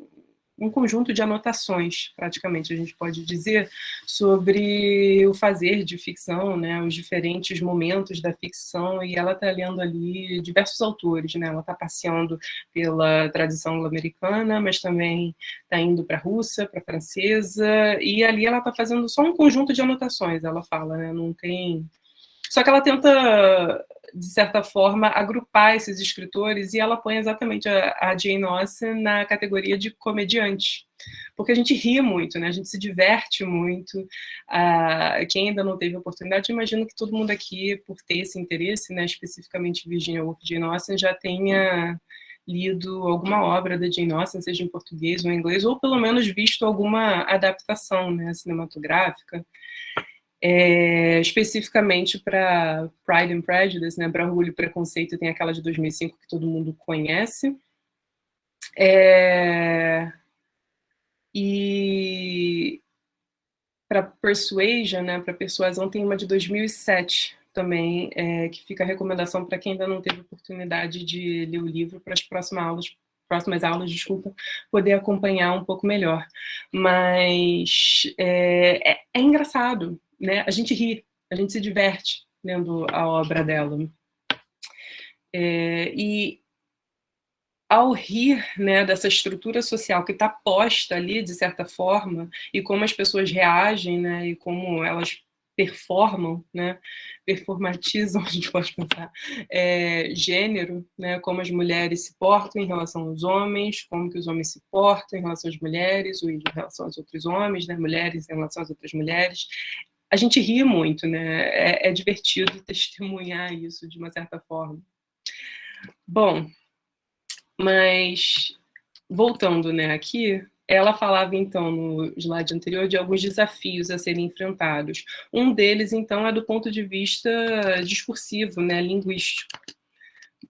[SPEAKER 1] conjunto de anotações, praticamente, a gente pode dizer, sobre o fazer de ficção, né, os diferentes momentos da ficção, e ela está lendo ali diversos autores, né, ela está passeando pela tradição anglo-americana, mas também está indo para a russa, para a francesa, e ali ela está fazendo só um conjunto de anotações, ela fala, né, não tem... Só que ela tenta, de certa forma, agrupar esses escritores, e ela põe exatamente a Jane Austen na categoria de comediante, porque a gente ri muito, né? A gente se diverte muito. Quem ainda não teve oportunidade, imagino que todo mundo aqui, por ter esse interesse, né, especificamente Virginia Woolf, Jane Austen, já tenha lido alguma obra da Jane Austen, seja em português ou em inglês, ou pelo menos visto alguma adaptação, né, cinematográfica. Especificamente para Pride and Prejudice, né, para Orgulho e Preconceito, tem aquela de 2005 que todo mundo conhece. E para Persuasion, né, para Persuasão, tem uma de 2007 também, que fica a recomendação para quem ainda não teve oportunidade de ler o livro, para as próximas aulas, poder acompanhar um pouco melhor. Mas é engraçado, né? A gente ri, a gente se diverte lendo a obra dela. E ao rir, né, dessa estrutura social que está posta ali, de certa forma, e como as pessoas reagem, né, e como elas performam, né, performatizam, a gente pode pensar, gênero, né, como as mulheres se portam em relação aos homens, como que os homens se portam em relação às mulheres, ou em relação aos outros homens, né, mulheres em relação às outras mulheres. A gente ri muito, né, é divertido testemunhar isso de uma certa forma. Bom, mas, voltando, né, aqui, ela falava, então, no slide anterior, de alguns desafios a serem enfrentados. Um deles, então, é do ponto de vista discursivo, né, linguístico,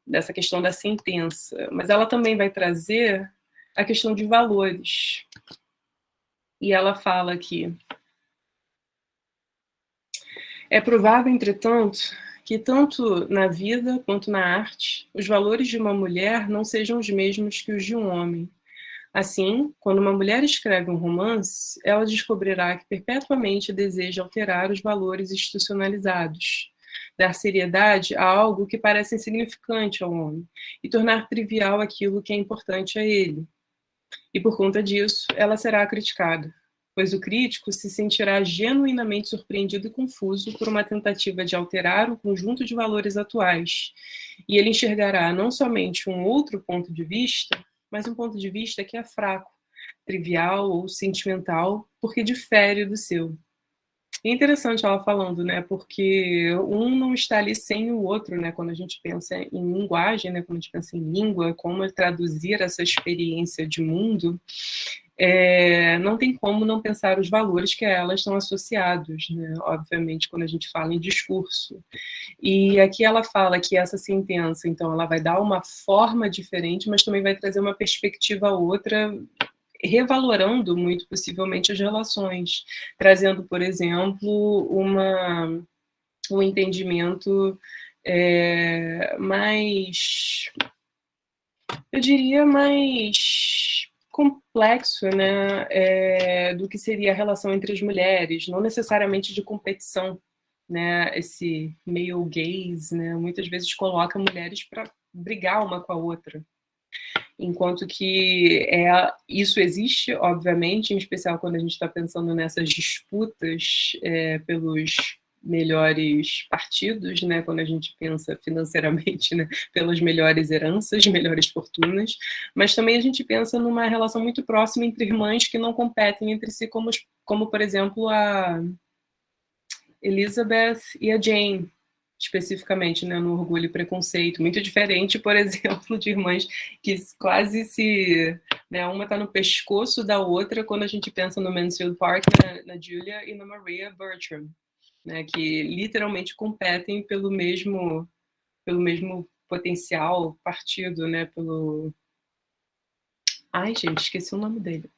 [SPEAKER 1] dessa questão da sentença. Mas ela também vai trazer a questão de valores. E ela fala aqui: é provável, entretanto, que tanto na vida quanto na arte, os valores de uma mulher não sejam os mesmos que os de um homem. Assim, quando uma mulher escreve um romance, ela descobrirá que perpetuamente deseja alterar os valores institucionalizados, dar seriedade a algo que parece insignificante ao homem e tornar trivial aquilo que é importante a ele. E por conta disso, ela será criticada, pois o crítico se sentirá genuinamente surpreendido e confuso por uma tentativa de alterar o conjunto de valores atuais, e ele enxergará não somente um outro ponto de vista, mas um ponto de vista que é fraco, trivial ou sentimental, porque difere do seu. É interessante ela falando, né, porque um não está ali sem o outro, né, quando a gente pensa em linguagem, né, quando a gente pensa em língua, como traduzir essa experiência de mundo, não tem como não pensar os valores que a elas estão associados, né? Obviamente, quando a gente fala em discurso. E aqui ela fala que essa sentença, então, ela vai dar uma forma diferente, mas também vai trazer uma perspectiva outra, revalorando muito possivelmente as relações, trazendo, por exemplo, um entendimento mais, eu diria, mais complexo, né, do que seria a relação entre as mulheres, não necessariamente de competição, né, esse male gaze, né, muitas vezes coloca mulheres para brigar uma com a outra, enquanto que isso existe, obviamente, em especial quando a gente está pensando nessas disputas pelos melhores partidos, né, quando a gente pensa financeiramente, né, pelas melhores heranças, melhores fortunas, mas também a gente pensa numa relação muito próxima entre irmãs que não competem entre si, como por exemplo, a Elizabeth e a Jane, especificamente, né, no Orgulho e Preconceito, muito diferente, por exemplo, de irmãs que quase se, né, uma está no pescoço da outra quando a gente pensa no Mansfield Park, na Julia e na Maria Bertram, né, que literalmente competem pelo mesmo potencial partido, né, pelo... Ai, gente, esqueci o nome dele.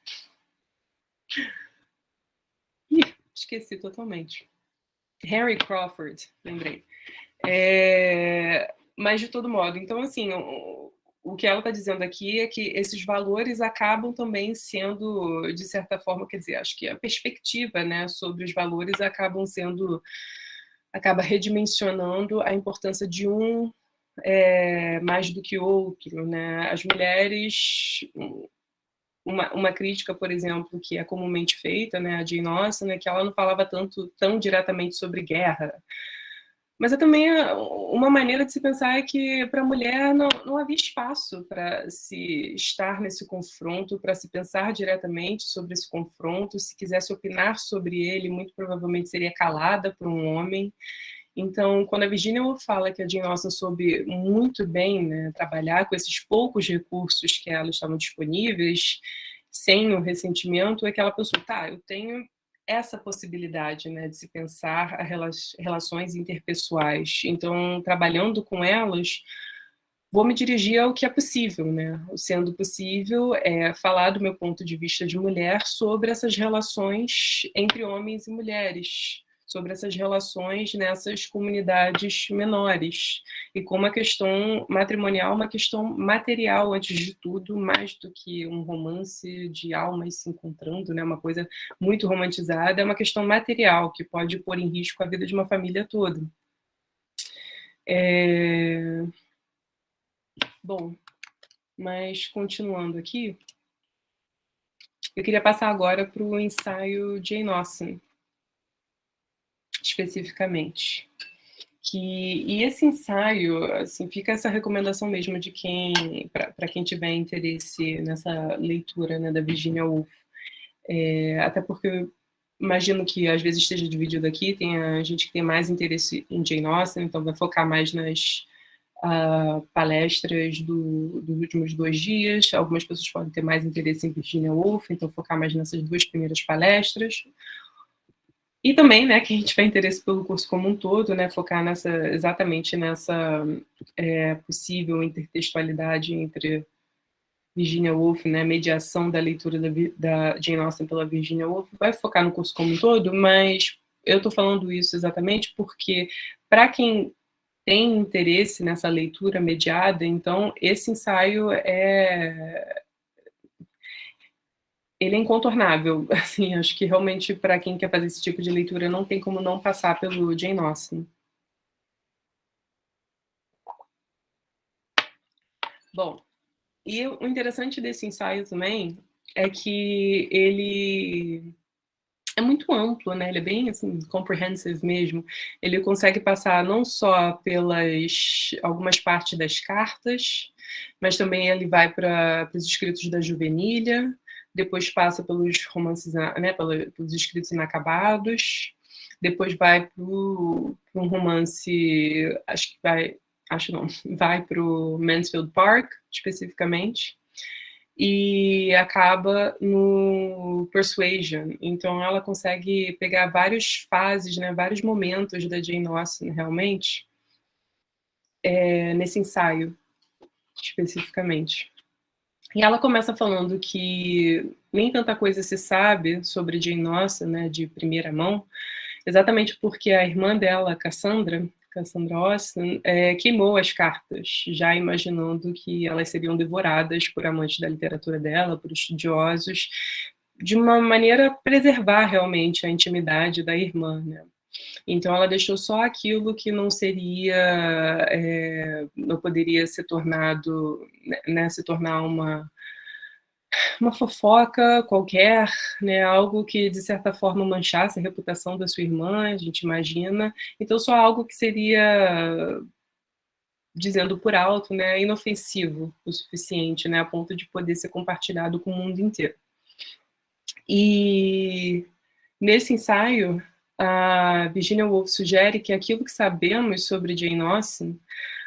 [SPEAKER 1] Esqueci totalmente. Harry Crawford, lembrei. Mas, de todo modo, então, assim, o que ela está dizendo aqui é que esses valores acabam também sendo, de certa forma, quer dizer, acho que a perspectiva, né, sobre os valores acaba redimensionando a importância de um mais do que outro, né? As mulheres, uma crítica, por exemplo, que é comumente feita, né, a Jane Austen, né, que ela não falava tão diretamente sobre guerra, mas é também uma maneira de se pensar que para a mulher não havia espaço para se estar nesse confronto, para se pensar diretamente sobre esse confronto. Se quisesse opinar sobre ele, muito provavelmente seria calada por um homem. Então, quando a Virginia Woolf fala que a Jane Austen soube muito bem, né, trabalhar com esses poucos recursos que elas estavam disponíveis, sem o ressentimento, é que ela pensou, tá, eu tenho essa possibilidade, né, de se pensar relações interpessoais. Então, trabalhando com elas, vou me dirigir ao que é possível, né? Sendo possível, falar do meu ponto de vista de mulher sobre essas relações entre homens e mulheres, sobre essas relações nessas comunidades menores, e como a questão matrimonial é uma questão material, antes de tudo, mais do que um romance de almas se encontrando, né? Uma coisa muito romantizada, é uma questão material, que pode pôr em risco a vida de uma família toda. Bom, mas continuando aqui, eu queria passar agora para o ensaio Jane Austen, especificamente. E esse ensaio, assim, fica essa recomendação mesmo de para quem tiver interesse nessa leitura, né, da Virginia Woolf. Até porque eu imagino que às vezes esteja dividido aqui, tem a gente que tem mais interesse em Jane Austen, então vai focar mais nas palestras dos últimos 2 dias. Algumas pessoas podem ter mais interesse em Virginia Woolf, então focar mais nessas 2 primeiras palestras. E também, né, quem tiver interesse pelo curso como um todo, né, focar exatamente nessa possível intertextualidade entre Virginia Woolf, né, mediação da leitura da Jane Austen pela Virginia Woolf, vai focar no curso como um todo, mas eu estou falando isso exatamente porque, para quem tem interesse nessa leitura mediada, então esse ensaio ele é incontornável. Assim, acho que realmente para quem quer fazer esse tipo de leitura não tem como não passar pelo Jane Austen. Bom, e o interessante desse ensaio também é que ele é muito amplo, né? Ele é bem assim, comprehensive mesmo. Ele consegue passar não só pelas algumas partes das cartas, mas também ele vai para os escritos da Juvenília, depois passa pelos romances, né, pelos escritos inacabados, depois vai para um romance, vai para o Mansfield Park, especificamente, e acaba no Persuasion. Então ela consegue pegar várias fases, né, vários momentos da Jane Austen, realmente, nesse ensaio, especificamente. E ela começa falando que nem tanta coisa se sabe sobre Jane Austen, né, de primeira mão, exatamente porque a irmã dela, Cassandra Austen, queimou as cartas, já imaginando que elas seriam devoradas por amantes da literatura dela, por estudiosos, de uma maneira a preservar realmente a intimidade da irmã, né? Então ela deixou só aquilo que não seria, não poderia ser tornado, né, se tornar uma fofoca qualquer, né, algo que de certa forma manchasse a reputação da sua irmã, a gente imagina. Então só algo que seria, dizendo por alto, né, inofensivo o suficiente, né, a ponto de poder ser compartilhado com o mundo inteiro. E nesse ensaio, a Virginia Woolf sugere que aquilo que sabemos sobre Jane Austen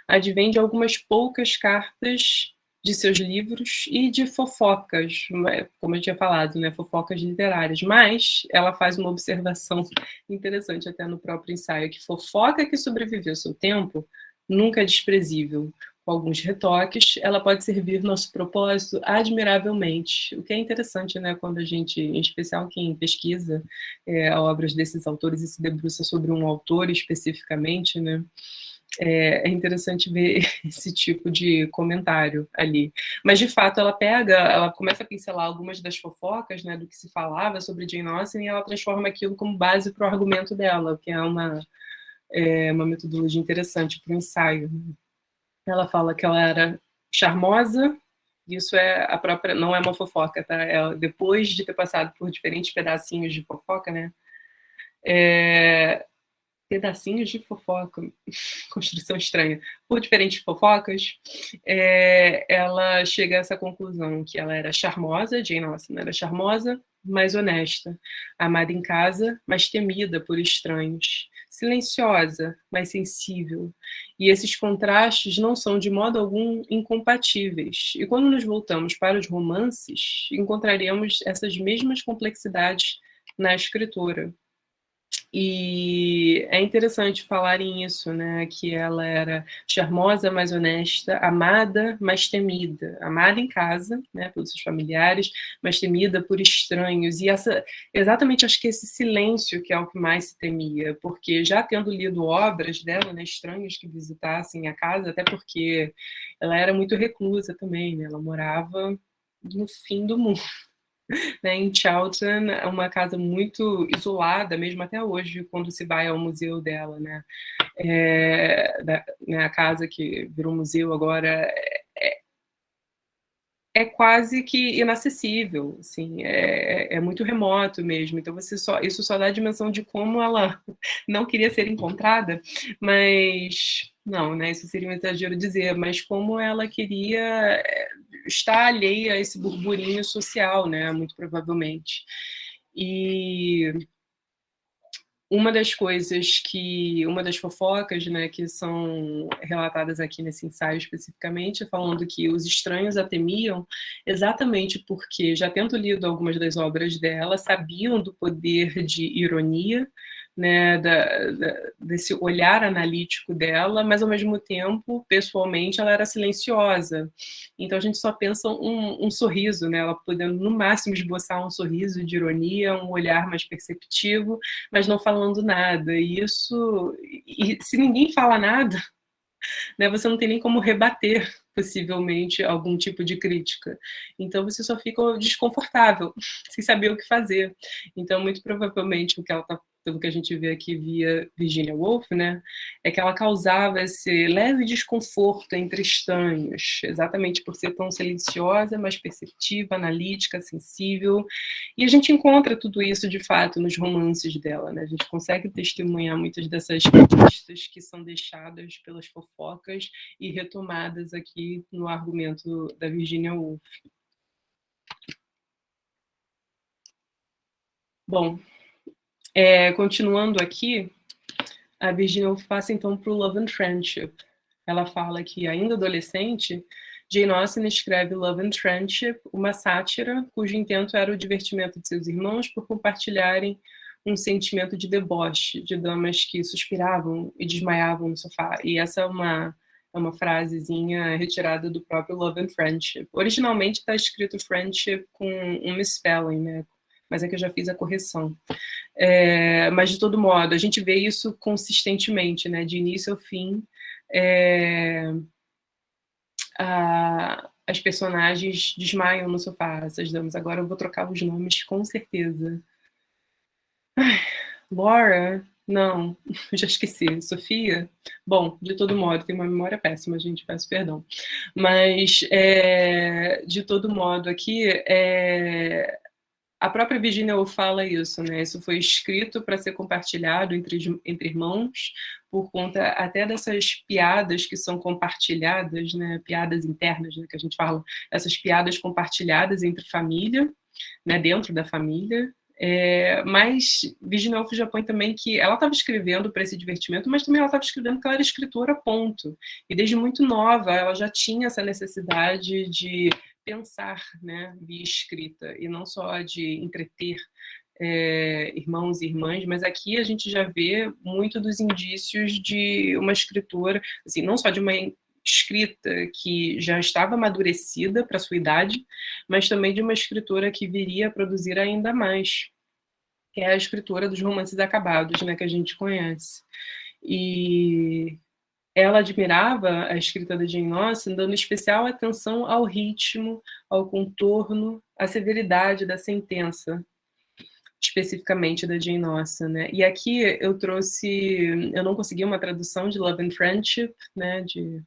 [SPEAKER 1] advém de algumas poucas cartas de seus livros e de fofocas, como eu tinha falado, né, fofocas literárias. Mas ela faz uma observação interessante até no próprio ensaio, que fofoca que sobreviveu ao seu tempo nunca é desprezível. Com alguns retoques, ela pode servir nosso propósito admiravelmente, o que é interessante, né, quando a gente, em especial quem pesquisa obras desses autores e se debruça sobre um autor especificamente, né, é interessante ver esse tipo de comentário ali. Mas, de fato, ela começa a pincelar algumas das fofocas, né, do que se falava sobre Jane Austen, e ela transforma aquilo como base para o argumento dela, o que é uma metodologia interessante para o ensaio. Ela fala que ela era charmosa, isso é a própria, não é uma fofoca, tá? Depois de ter passado por diferentes pedacinhos de fofoca, né? Pedacinhos de fofoca, construção estranha, por diferentes fofocas, ela chega a essa conclusão, que ela era charmosa, Jane Austen era charmosa, mas honesta, amada em casa, mas temida por estranhos, silenciosa, mas sensível. E esses contrastes não são de modo algum incompatíveis. E quando nos voltamos para os romances, encontraremos essas mesmas complexidades na escritora. E é interessante falarem isso, né? Que ela era charmosa, mas honesta, amada, mas temida. Amada em casa, né? Pelos seus familiares, mas temida por estranhos. E exatamente, acho que esse silêncio que é o que mais se temia, porque já tendo lido obras dela, né? Estranhos que visitassem a casa, até porque ela era muito reclusa também, né? Ela morava no fim do mundo, né, em Charlton, é uma casa muito isolada, mesmo até hoje, quando se vai ao museu dela, né? Né, a casa que virou museu agora é quase que inacessível, assim, é muito remoto mesmo. Então isso só dá a dimensão de como ela não queria ser encontrada, mas não, né? Isso seria um exagero dizer, mas como ela queria estar alheia a esse burburinho social, né? Muito provavelmente. E uma das fofocas, né, que são relatadas aqui nesse ensaio especificamente, falando que os estranhos a temiam exatamente porque, já tendo lido algumas das obras dela, sabiam do poder de ironia, né, desse olhar analítico dela, mas ao mesmo tempo, pessoalmente, ela era silenciosa. Então a gente só pensa um sorriso, né, ela podendo no máximo esboçar um sorriso de ironia, um olhar mais perceptivo, mas não falando nada. E se ninguém fala nada, né, você não tem nem como rebater possivelmente algum tipo de crítica. Então você só fica desconfortável, sem saber o que fazer. Então, muito provavelmente, pelo que a gente vê aqui via Virginia Woolf, né, é que ela causava esse leve desconforto entre estranhos, exatamente por ser tão silenciosa, mas perceptiva, analítica, sensível. E a gente encontra tudo isso, de fato, nos romances dela, né? A gente consegue testemunhar muitas dessas pistas que são deixadas pelas fofocas e retomadas aqui no argumento da Virginia Woolf. Bom, continuando aqui, a Virginia Woolf passa então para o Love and Friendship. Ela fala que, ainda adolescente, Jane Austen escreve Love and Friendship, uma sátira cujo intento era o divertimento de seus irmãos por compartilharem um sentimento de deboche, de damas que suspiravam e desmaiavam no sofá. E essa é uma frasezinha retirada do próprio Love and Friendship. Originalmente está escrito Friendship com um misspelling, né? Mas é que eu já fiz a correção. Mas, de todo modo, a gente vê isso consistentemente, né? De início ao fim. As personagens desmaiam no sofá, essas damas. Agora eu vou trocar os nomes, com certeza. Laura? Não, já esqueci. Sofia? Bom, de todo modo, tem uma memória péssima, gente, peço perdão. Mas, de todo modo, aqui, a própria Virginia Woolf fala isso, né? Isso foi escrito para ser compartilhado entre irmãos, por conta até dessas piadas que são compartilhadas, né? Piadas internas, né, que a gente fala, essas piadas compartilhadas entre família, né? Dentro da família. Mas Virginia Woolf já põe também que ela estava escrevendo para esse divertimento, mas também ela estava escrevendo porque ela era escritora, ponto. E desde muito nova ela já tinha essa necessidade de pensar, né, via escrita, e não só de entreter irmãos e irmãs, mas aqui a gente já vê muito dos indícios de uma escritora, assim, não só de uma escrita que já estava amadurecida para sua idade, mas também de uma escritora que viria a produzir ainda mais, que é a escritora dos romances acabados, né, que a gente conhece. E ela admirava a escrita da Jane Austen, dando especial atenção ao ritmo, ao contorno, à severidade da sentença, especificamente da Jane Austen, né? E aqui eu não consegui uma tradução de Love and Friendship, né, de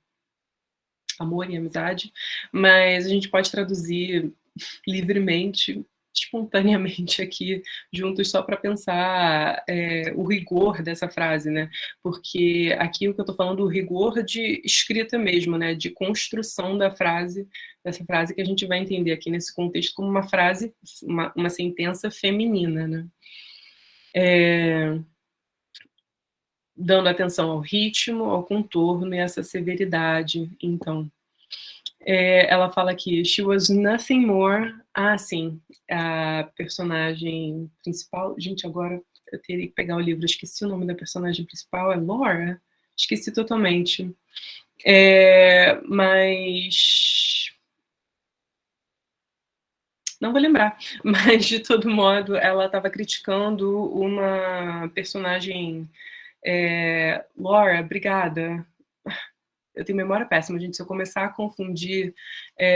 [SPEAKER 1] amor e amizade, mas a gente pode traduzir livremente, espontaneamente aqui juntos, só para pensar o rigor dessa frase, né? Porque aqui o que eu estou falando, o rigor de escrita mesmo, né? De construção da frase, dessa frase que a gente vai entender aqui nesse contexto como uma frase, uma sentença feminina, né? Dando atenção ao ritmo, ao contorno e essa severidade, então. Ela fala aqui, she was nothing more... Ah, sim, a personagem principal... Gente, agora eu teria que pegar o livro, esqueci o nome da personagem principal, é Laura? Esqueci totalmente. Mas... Não vou lembrar, mas de todo modo, ela estava criticando uma personagem... Laura, obrigada. Eu tenho memória péssima, gente. Se eu começar a confundir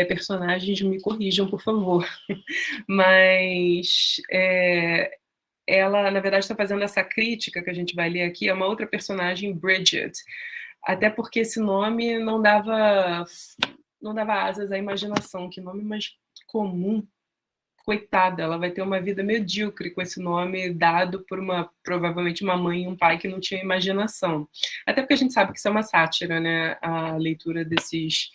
[SPEAKER 1] personagens, me corrijam, por favor. Mas ela, na verdade, está fazendo essa crítica que a gente vai ler aqui a uma outra personagem, Bridget. Até porque esse nome não dava asas à imaginação. Que nome mais comum. Coitada, ela vai ter uma vida medíocre com esse nome dado por provavelmente uma mãe e um pai que não tinham imaginação. Até porque a gente sabe que isso é uma sátira, né? A leitura desses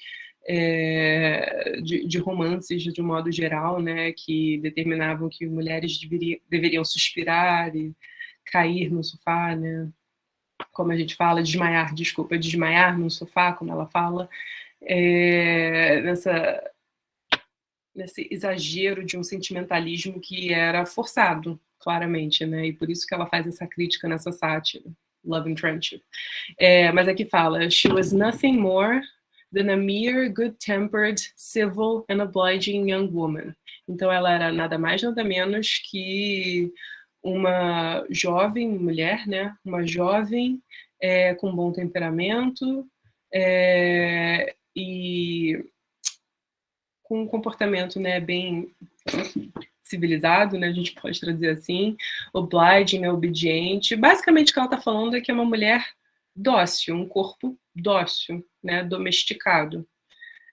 [SPEAKER 1] de romances de um modo geral, né? Que determinavam que mulheres deveriam suspirar e cair no sofá, né? Como a gente fala, desmaiar no sofá, como ela fala, nesse exagero de um sentimentalismo que era forçado, claramente, né? E por isso que ela faz essa crítica nessa sátira, Love and Friendship. Mas aqui fala, she was nothing more than a mere good-tempered, civil and obliging young woman. Então ela era nada mais, nada menos que uma jovem mulher, né? Uma jovem com bom temperamento e com um comportamento, né, bem civilizado, né, a gente pode traduzir assim, obliging, né, obediente. Basicamente o que ela está falando é que é uma mulher dócil, um corpo dócil, né, domesticado.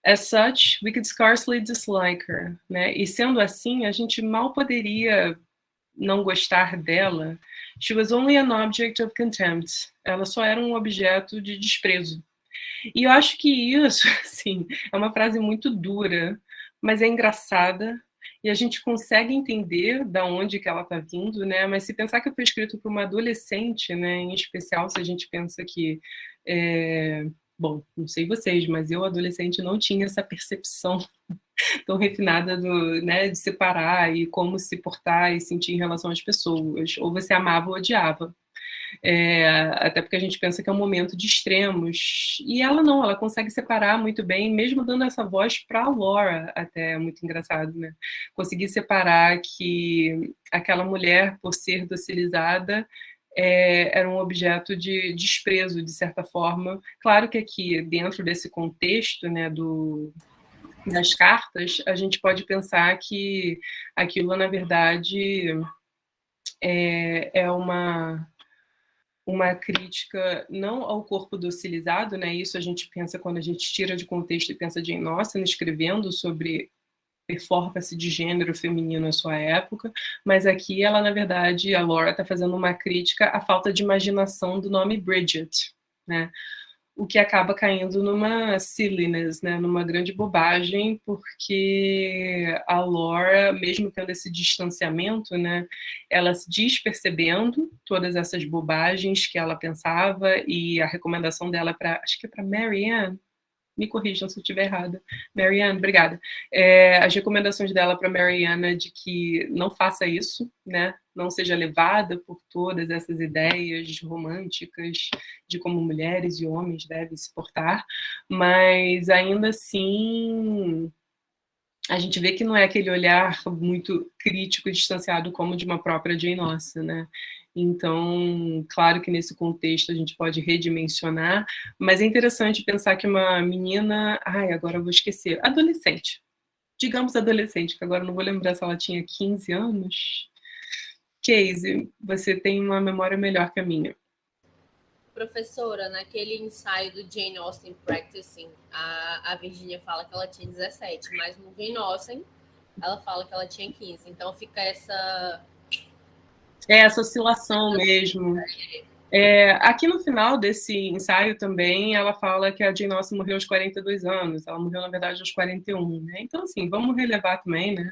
[SPEAKER 1] As such, we could scarcely dislike her, né, e sendo assim, a gente mal poderia não gostar dela. She was only an object of contempt. Ela só era um objeto de desprezo. E eu acho que isso, assim, é uma frase muito dura, mas é engraçada, e a gente consegue entender da onde que ela está vindo, né? Mas se pensar que foi escrito por uma adolescente, né? Em especial se a gente pensa que bom, não sei vocês, mas eu, adolescente, não tinha essa percepção tão refinada né, de separar e como se portar e sentir em relação às pessoas. Ou você amava ou odiava. Até porque a gente pensa que é um momento de extremos. E ela não, ela consegue separar muito bem, mesmo dando essa voz para a Laura, até é muito engraçado, né? Conseguir separar que aquela mulher, por ser docilizada, era um objeto de desprezo, de certa forma. Claro que aqui, dentro desse contexto, né, das cartas, a gente pode pensar que aquilo, na verdade, é uma crítica não ao corpo docilizado, né? Isso a gente pensa quando a gente tira de contexto e pensa de Jane Austen escrevendo sobre performance de gênero feminino na sua época, mas aqui ela, na verdade, a Laura está fazendo uma crítica à falta de imaginação do nome Bridget, né? O que acaba caindo numa silliness, né? Numa grande bobagem, porque a Laura, mesmo tendo esse distanciamento, né? Ela se diz percebendo todas essas bobagens que ela pensava, e a recomendação dela para, acho que é para Marianne, me corrijam se eu estiver errada. Marianne, obrigada. As recomendações dela para Marianne é de que não faça isso, né? Não seja levada por todas essas ideias românticas de como mulheres e homens devem se portar, mas ainda assim a gente vê que não é aquele olhar muito crítico e distanciado como de uma própria Jane Austen, né? Então, claro que nesse contexto a gente pode redimensionar, mas é interessante pensar que uma menina, agora eu vou esquecer, adolescente, digamos adolescente, que agora eu não vou lembrar se ela tinha 15 anos. Casey, você tem uma memória melhor que a minha.
[SPEAKER 2] Professora, naquele ensaio do Jane Austen Practicing, a Virginia fala que ela tinha 17, mas no Jane Austen ela fala que ela tinha 15. Então fica
[SPEAKER 1] essa oscilação mesmo. Aqui no final desse ensaio também, ela fala que a Jane Austen morreu aos 42 anos. Ela morreu, na verdade, aos 41, né? Então, assim, vamos relevar também, né?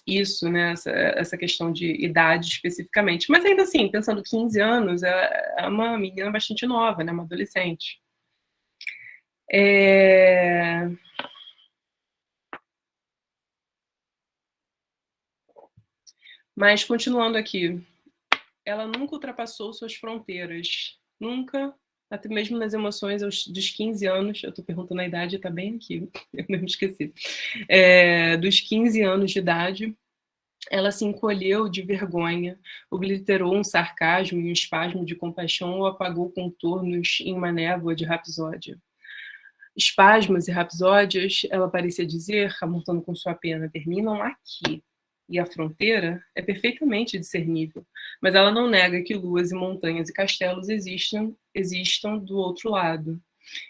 [SPEAKER 1] Isso, né? Essa questão de idade especificamente. Mas ainda assim, pensando 15 anos, é uma menina bastante nova, né? Uma adolescente. Mas, continuando aqui, ela nunca ultrapassou suas fronteiras. Nunca, até mesmo nas emoções dos 15 anos, eu estou perguntando a idade, está bem aqui, eu mesmo esqueci. Dos 15 anos de idade, ela se encolheu de vergonha, obliterou um sarcasmo e um espasmo de compaixão ou apagou contornos em uma névoa de rapsódia. Espasmos e rapsódias, ela parecia dizer, amontando com sua pena, terminam aqui. E a fronteira é perfeitamente discernível, mas ela não nega que luas e montanhas e castelos existam do outro lado.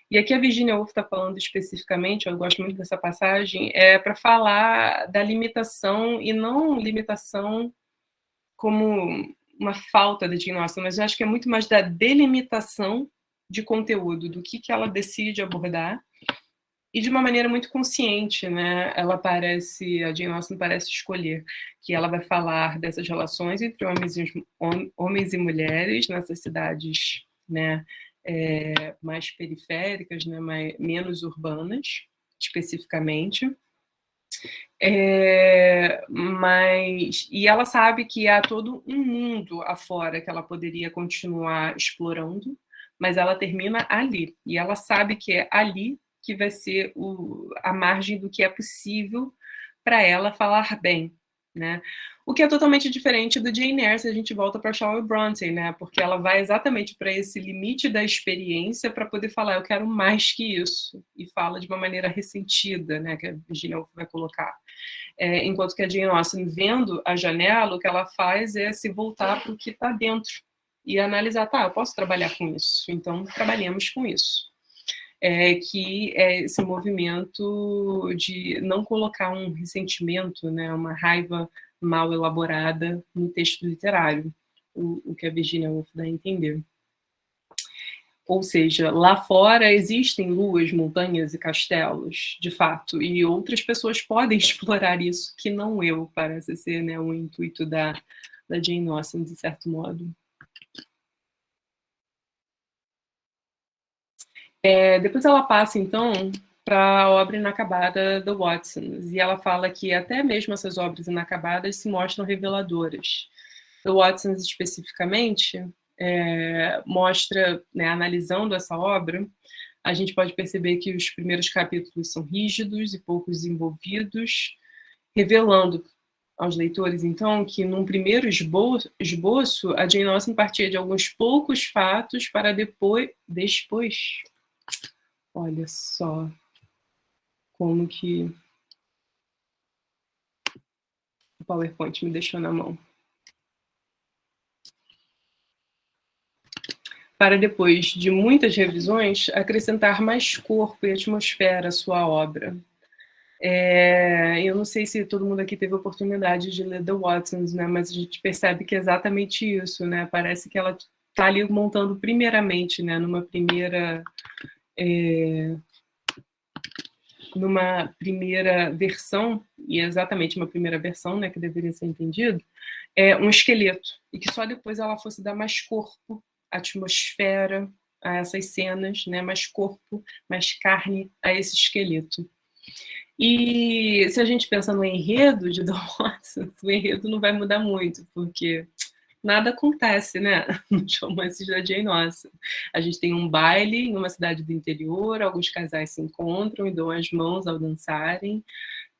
[SPEAKER 1] E aqui a Virginia Woolf está falando especificamente, eu gosto muito dessa passagem, para falar da limitação, e não limitação como uma falta de diagnóstico, mas eu acho que é muito mais da delimitação de conteúdo, do que ela decide abordar, e de uma maneira muito consciente, né? A Jane Austen parece escolher que ela vai falar dessas relações entre homens e mulheres nessas cidades, né? Mais periféricas, né? Menos urbanas, especificamente. E ela sabe que há todo um mundo afora que ela poderia continuar explorando, mas ela termina ali. E ela sabe que é ali que vai ser a margem do que é possível para ela falar bem, né? O que é totalmente diferente do Jane Eyre se a gente volta para Charlotte Bronte, né? Porque ela vai exatamente para esse limite da experiência para poder falar, eu quero mais que isso, e fala de uma maneira ressentida, né? Que a Virginia vai colocar. Enquanto que a Jane Austen, vendo a janela, o que ela faz é se voltar para o que está dentro e analisar, eu posso trabalhar com isso, então trabalhemos com isso. Que é esse movimento de não colocar um ressentimento, né, uma raiva mal elaborada no texto literário, o que a Virginia Woolf dá a entender. Ou seja, lá fora existem luas, montanhas e castelos, de fato, e outras pessoas podem explorar isso, que não eu, parece ser, né, o intuito da Jane Austen, de certo modo. Depois ela passa, então, para a obra inacabada do Watson, e ela fala que até mesmo essas obras inacabadas se mostram reveladoras. Do Watson, especificamente, mostra, né, analisando essa obra, a gente pode perceber que os primeiros capítulos são rígidos e pouco desenvolvidos, revelando aos leitores, então, que num primeiro esboço, a Jane Austen partia de alguns poucos fatos para depois olha só como que o PowerPoint me deixou na mão. Para depois de muitas revisões, acrescentar mais corpo e atmosfera à sua obra. Eu não sei se todo mundo aqui teve a oportunidade de ler The Watsons, né, mas a gente percebe que é exatamente isso, né? Parece que ela está ali montando primeiramente, né, numa primeira versão, e é exatamente uma primeira versão, né, que deveria ser entendido, um esqueleto, e que só depois ela fosse dar mais corpo, atmosfera a essas cenas, né, mais corpo, mais carne a esse esqueleto. E se a gente pensa no enredo de The Watson, o enredo não vai mudar muito, porque nada acontece, né, nos romances da Jane Austen. A gente tem um baile em uma cidade do interior, alguns casais se encontram e dão as mãos ao dançarem,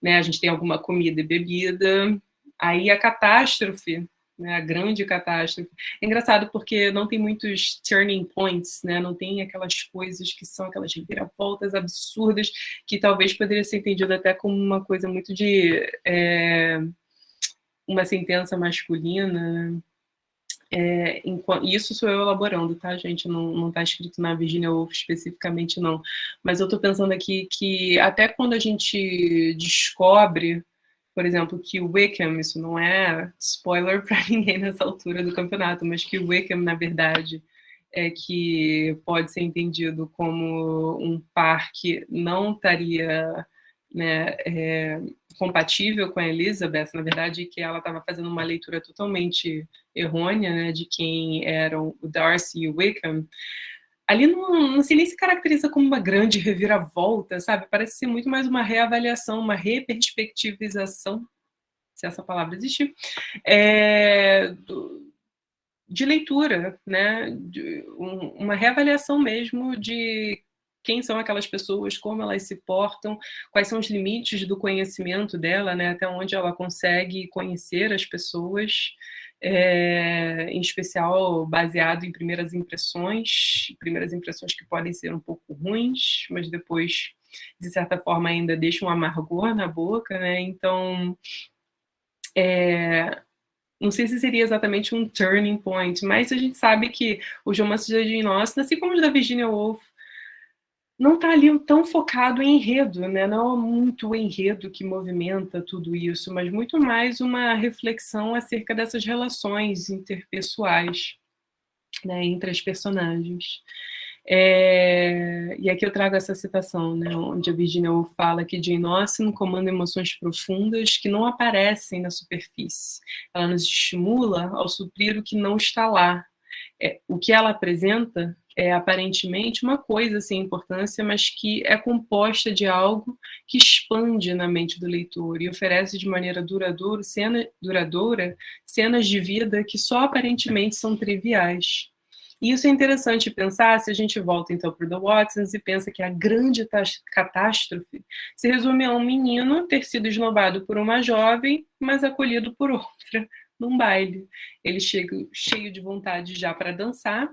[SPEAKER 1] né, a gente tem alguma comida e bebida, aí a catástrofe, né, a grande catástrofe. É engraçado porque não tem muitos turning points, né, não tem aquelas coisas que são aquelas reviravoltas absurdas que talvez poderia ser entendido até como uma coisa muito de uma sentença masculina, né? Isso sou eu elaborando, tá, gente? Não está escrito na Virginia Woolf especificamente, não. Mas eu estou pensando aqui que até quando a gente descobre, por exemplo, que o Wickham, isso não é spoiler para ninguém nessa altura do campeonato, mas que o Wickham, na verdade, que pode ser entendido como um par que não estaria, né, compatível com a Elizabeth, na verdade, que ela estava fazendo uma leitura totalmente errônea, né, de quem eram o Darcy e o Wickham. Ali não se nem se caracteriza como uma grande reviravolta, sabe? Parece ser muito mais uma reavaliação, uma reperspectivização, se essa palavra existe, de leitura, né? Uma reavaliação mesmo de quem são aquelas pessoas, como elas se portam, quais são os limites do conhecimento dela, né? Até onde ela consegue conhecer as pessoas, em especial baseado em primeiras impressões que podem ser um pouco ruins, mas depois, de certa forma, ainda deixam um amargor na boca, né? Então, não sei se seria exatamente um turning point, mas a gente sabe que os romances da Jane Austen, assim como os da Virginia Woolf, não está ali tão focado em enredo, né? Não é muito o enredo que movimenta tudo isso, mas muito mais uma reflexão acerca dessas relações interpessoais, né, entre as personagens. E aqui eu trago essa citação, né, onde a Virginia Woolf fala que Jane Austen comanda emoções profundas que não aparecem na superfície. Ela nos estimula ao suprir o que não está lá. O que ela apresenta é aparentemente uma coisa sem importância, mas que é composta de algo que expande na mente do leitor e oferece de maneira duradoura cenas de vida que só aparentemente são triviais. E isso é interessante pensar se a gente volta então para o The Watsons e pensa que a grande catástrofe se resume a um menino ter sido esnobado por uma jovem, mas acolhido por outra num baile. Ele chega cheio de vontade já para dançar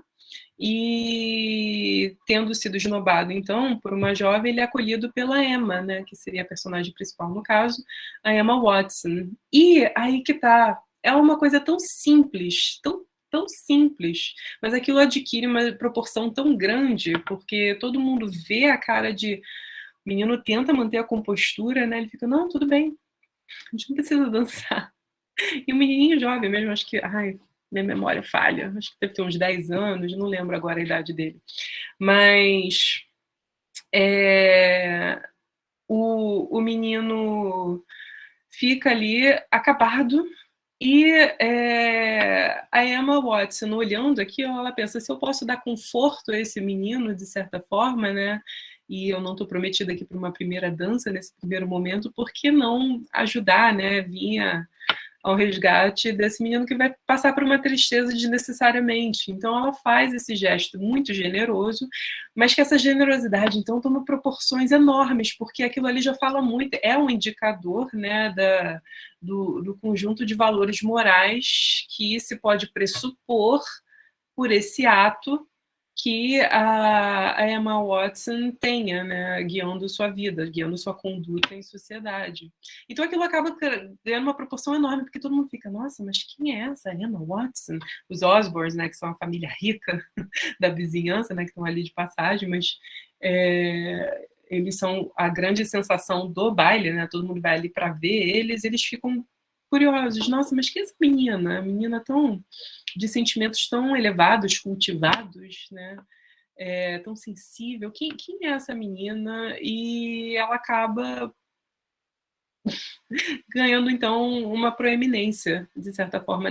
[SPEAKER 1] e, tendo sido esnobado então por uma jovem, ele é acolhido pela Emma, né, que seria a personagem principal no caso, a Emma Watson. E aí que tá, é uma coisa tão simples, tão simples, mas aquilo adquire uma proporção tão grande, porque todo mundo vê a cara de... O menino tenta manter a compostura, né? Ele fica, não, tudo bem, a gente não precisa dançar. E o menininho jovem mesmo, acho que... Ai, minha memória falha. Acho que deve ter uns 10 anos, não lembro agora a idade dele. Mas... o menino fica ali acabado, E a Emma Watson, olhando aqui, ela pensa, se eu posso dar conforto a esse menino, de certa forma, né? E eu não estou prometida aqui para uma primeira dança nesse primeiro momento, por que não ajudar, né? Vinha ao resgate desse menino que vai passar por uma tristeza desnecessariamente. Então ela faz esse gesto muito generoso, mas que essa generosidade então toma proporções enormes, porque aquilo ali já fala muito, é um indicador, né, do conjunto de valores morais que se pode pressupor por esse ato que a Emma Watson tenha, né, guiando sua vida, guiando sua conduta em sociedade. Então aquilo acaba ganhando uma proporção enorme, porque todo mundo fica, nossa, mas quem é essa Emma Watson? Os Osborns, né, que são a família rica da vizinhança, né, que estão ali de passagem, mas eles são a grande sensação do baile, né, todo mundo vai ali para ver eles ficam curiosos, nossa, mas que é essa menina? A menina tão de sentimentos tão elevados, cultivados, né? Tão sensível. Quem é essa menina? E ela acaba ganhando, então, uma proeminência, de certa forma,